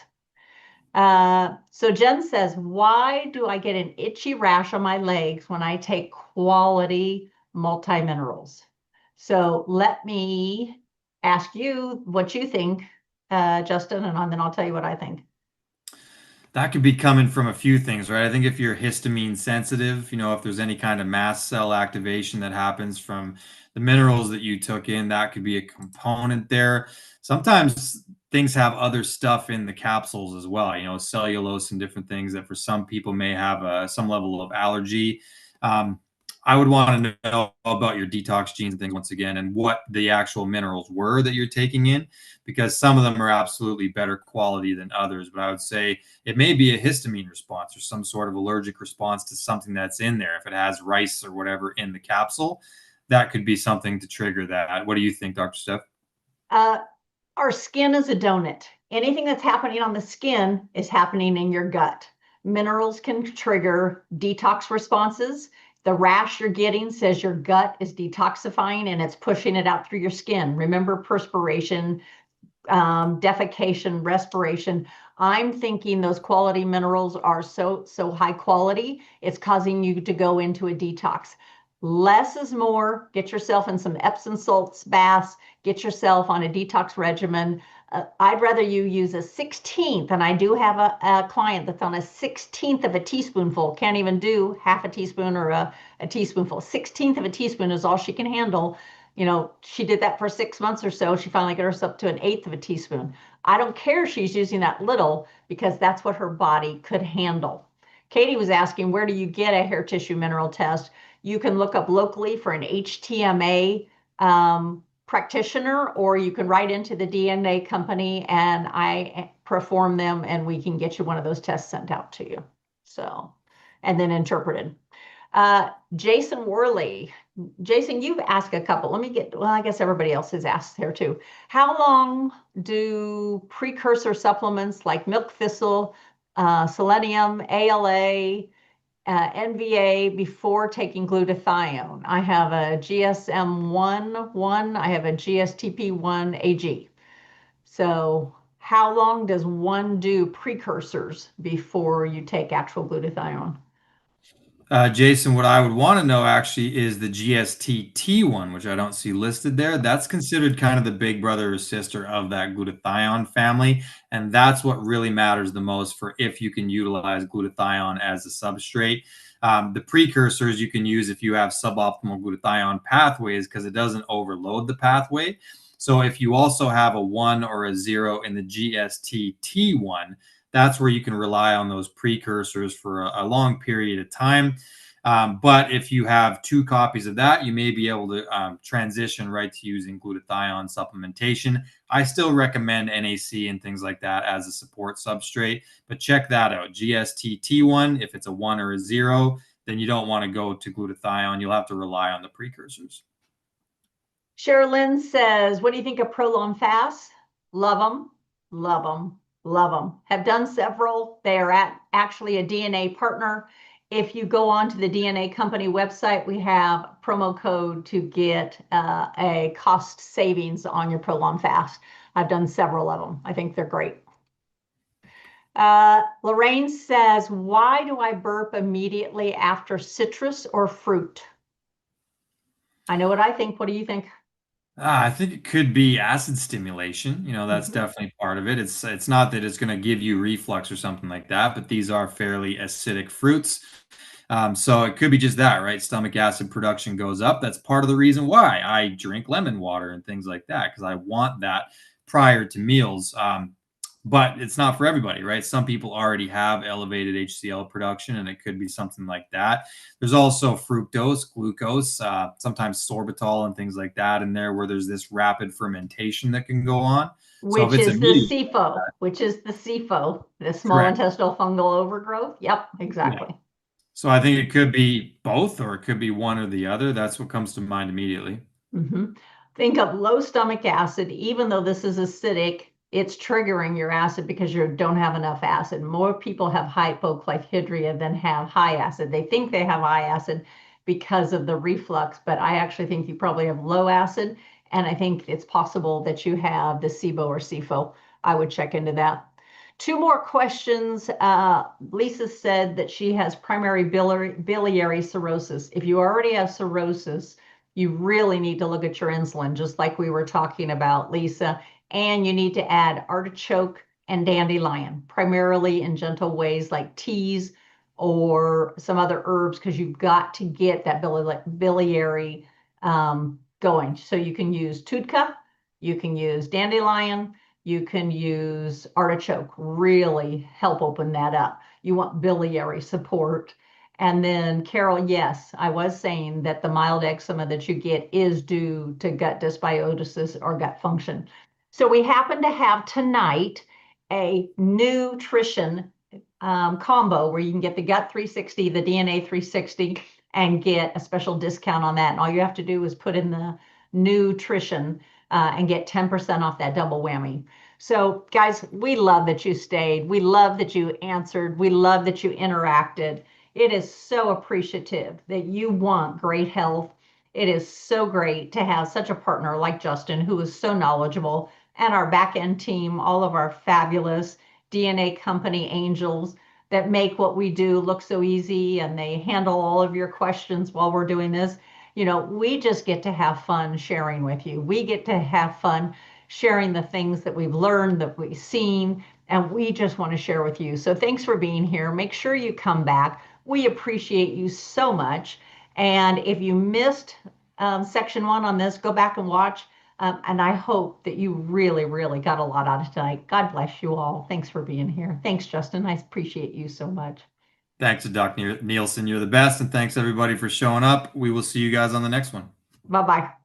So Jen says, why do I get an itchy rash on my legs when I take quality multi-minerals? So let me ask you what you think, Justin, and then I'll tell you what I think. That could be coming from a few things, right? I think if you're histamine sensitive, if there's any kind of mast cell activation that happens from the minerals that you took in, that could be a component there. Sometimes things have other stuff in the capsules as well, cellulose and different things that for some people may have some level of allergy. I would want to know about your detox genes and things once again, and what the actual minerals were that you're taking in, because some of them are absolutely better quality than others. But I would say it may be a histamine response or some sort of allergic response to something that's in there. If it has rice or whatever in the capsule, that could be something to trigger that. What do you think, Dr. Steph? Our skin is a donut. Anything that's happening on the skin is happening in your gut. Minerals can trigger detox responses. The rash you're getting says your gut is detoxifying and it's pushing it out through your skin. Remember, perspiration, defecation, respiration. I'm thinking those quality minerals are so high quality, it's causing you to go into a detox. Less is more. Get yourself in some Epsom salts baths. Get yourself on a detox regimen. I'd rather you use a 16th, and I do have a client that's on a 16th of a teaspoonful. Can't even do half a teaspoon or a teaspoonful. 16th of a teaspoon is all she can handle. She did that for 6 months or so. She finally got herself to an eighth of a teaspoon. I don't care if she's using that little, because that's what her body could handle. Katie was asking, where do you get a hair tissue mineral test? You can look up locally for an HTMA practitioner, or you can write into the DNA company and I perform them, and we can get you one of those tests sent out to you. So, and then interpreted. Jason Worley. Jason, you've asked a couple. I guess everybody else has asked there too. How long do precursor supplements like milk thistle, selenium, ALA, NVA before taking glutathione? I have a GSM1, I have a GSTP1 AG. So how long does one do precursors before you take actual glutathione? Jason, what I would want to know actually is the GSTT one, which I don't see listed there. That's considered kind of the big brother or sister of that glutathione family. And that's what really matters the most for if you can utilize glutathione as a substrate. The precursors you can use if you have suboptimal glutathione pathways, because it doesn't overload the pathway. So if you also have a 1 or a 0 in the GST-T1, that's where you can rely on those precursors for a long period of time. But if you have 2 copies of that, you may be able to transition right to using glutathione supplementation. I still recommend NAC and things like that as a support substrate, but check that out. GST-T1, if it's a 1 or a 0, then you don't want to go to glutathione. You'll have to rely on the precursors. Sherilyn says, what do you think of Prolon Fast? Love them, love them, love them. Have done several. They are actually a DNA partner. If you go on to the DNA company website, we have promo code to get a cost savings on your Prolon Fast. I've done several of them. I think they're great. Lorraine says, why do I burp immediately after citrus or fruit? I know what I think. What do you think? I think it could be acid stimulation. That's definitely part of it. It's not that it's going to give you reflux or something like that, but these are fairly acidic fruits. So it could be just that, right? Stomach acid production goes up. That's part of the reason why I drink lemon water and things like that, because I want that prior to meals. But it's not for everybody, right? Some people already have elevated HCl production, and it could be something like that. There's also fructose, glucose, sometimes sorbitol and things like that in there, where there's this rapid fermentation that can go on. So if Which it's is the immediate, SIFO, the small correct. intestinal fungal overgrowth. Yep, Yeah. exactly. So I think it could be both, or it could be one or the other. That's what comes to mind immediately. Mm-hmm. Think of low stomach acid, even though this is acidic, it's triggering your acid because you don't have enough acid. More people have hypochlorhydria than have high acid. They think they have high acid because of the reflux, but I actually think you probably have low acid. And I think it's possible that you have the SIBO or SIFO. I would check into that. Two more questions. Lisa said that she has primary biliary cirrhosis. If you already have cirrhosis, you really need to look at your insulin, just like we were talking about, Lisa. And you need to add artichoke and dandelion, primarily in gentle ways like teas or some other herbs, because you've got to get that biliary going. So you can use tutka, you can use dandelion, you can use artichoke, really help open that up. You want biliary support. And then, Carol, yes, I was saying that the mild eczema that you get is due to gut dysbiosis or gut function. So we happen to have tonight a New-trition combo where you can get the Gut 360, the DNA 360, and get a special discount on that. And all you have to do is put in the New-trition and get 10% off that double whammy. So, guys, we love that you stayed. We love that you answered. We love that you interacted. It is so appreciative that you want great health. It is so great to have such a partner like Justin, who is so knowledgeable, and our back end team, all of our fabulous DNA company angels that make what we do look so easy, and they handle all of your questions while we're doing this. We just get to have fun sharing with you. We get to have fun sharing the things that we've learned, that we've seen, and we just want to share with you. So thanks for being here. Make sure you come back. We appreciate you so much. And if you missed section 1 on this, go back and watch. And I hope that you really, really got a lot out of tonight. God bless you all. Thanks for being here. Thanks, Justin. I appreciate you so much. Thanks to Dr. Nielsen. You're the best. And thanks everybody for showing up. We will see you guys on the next one. Bye bye.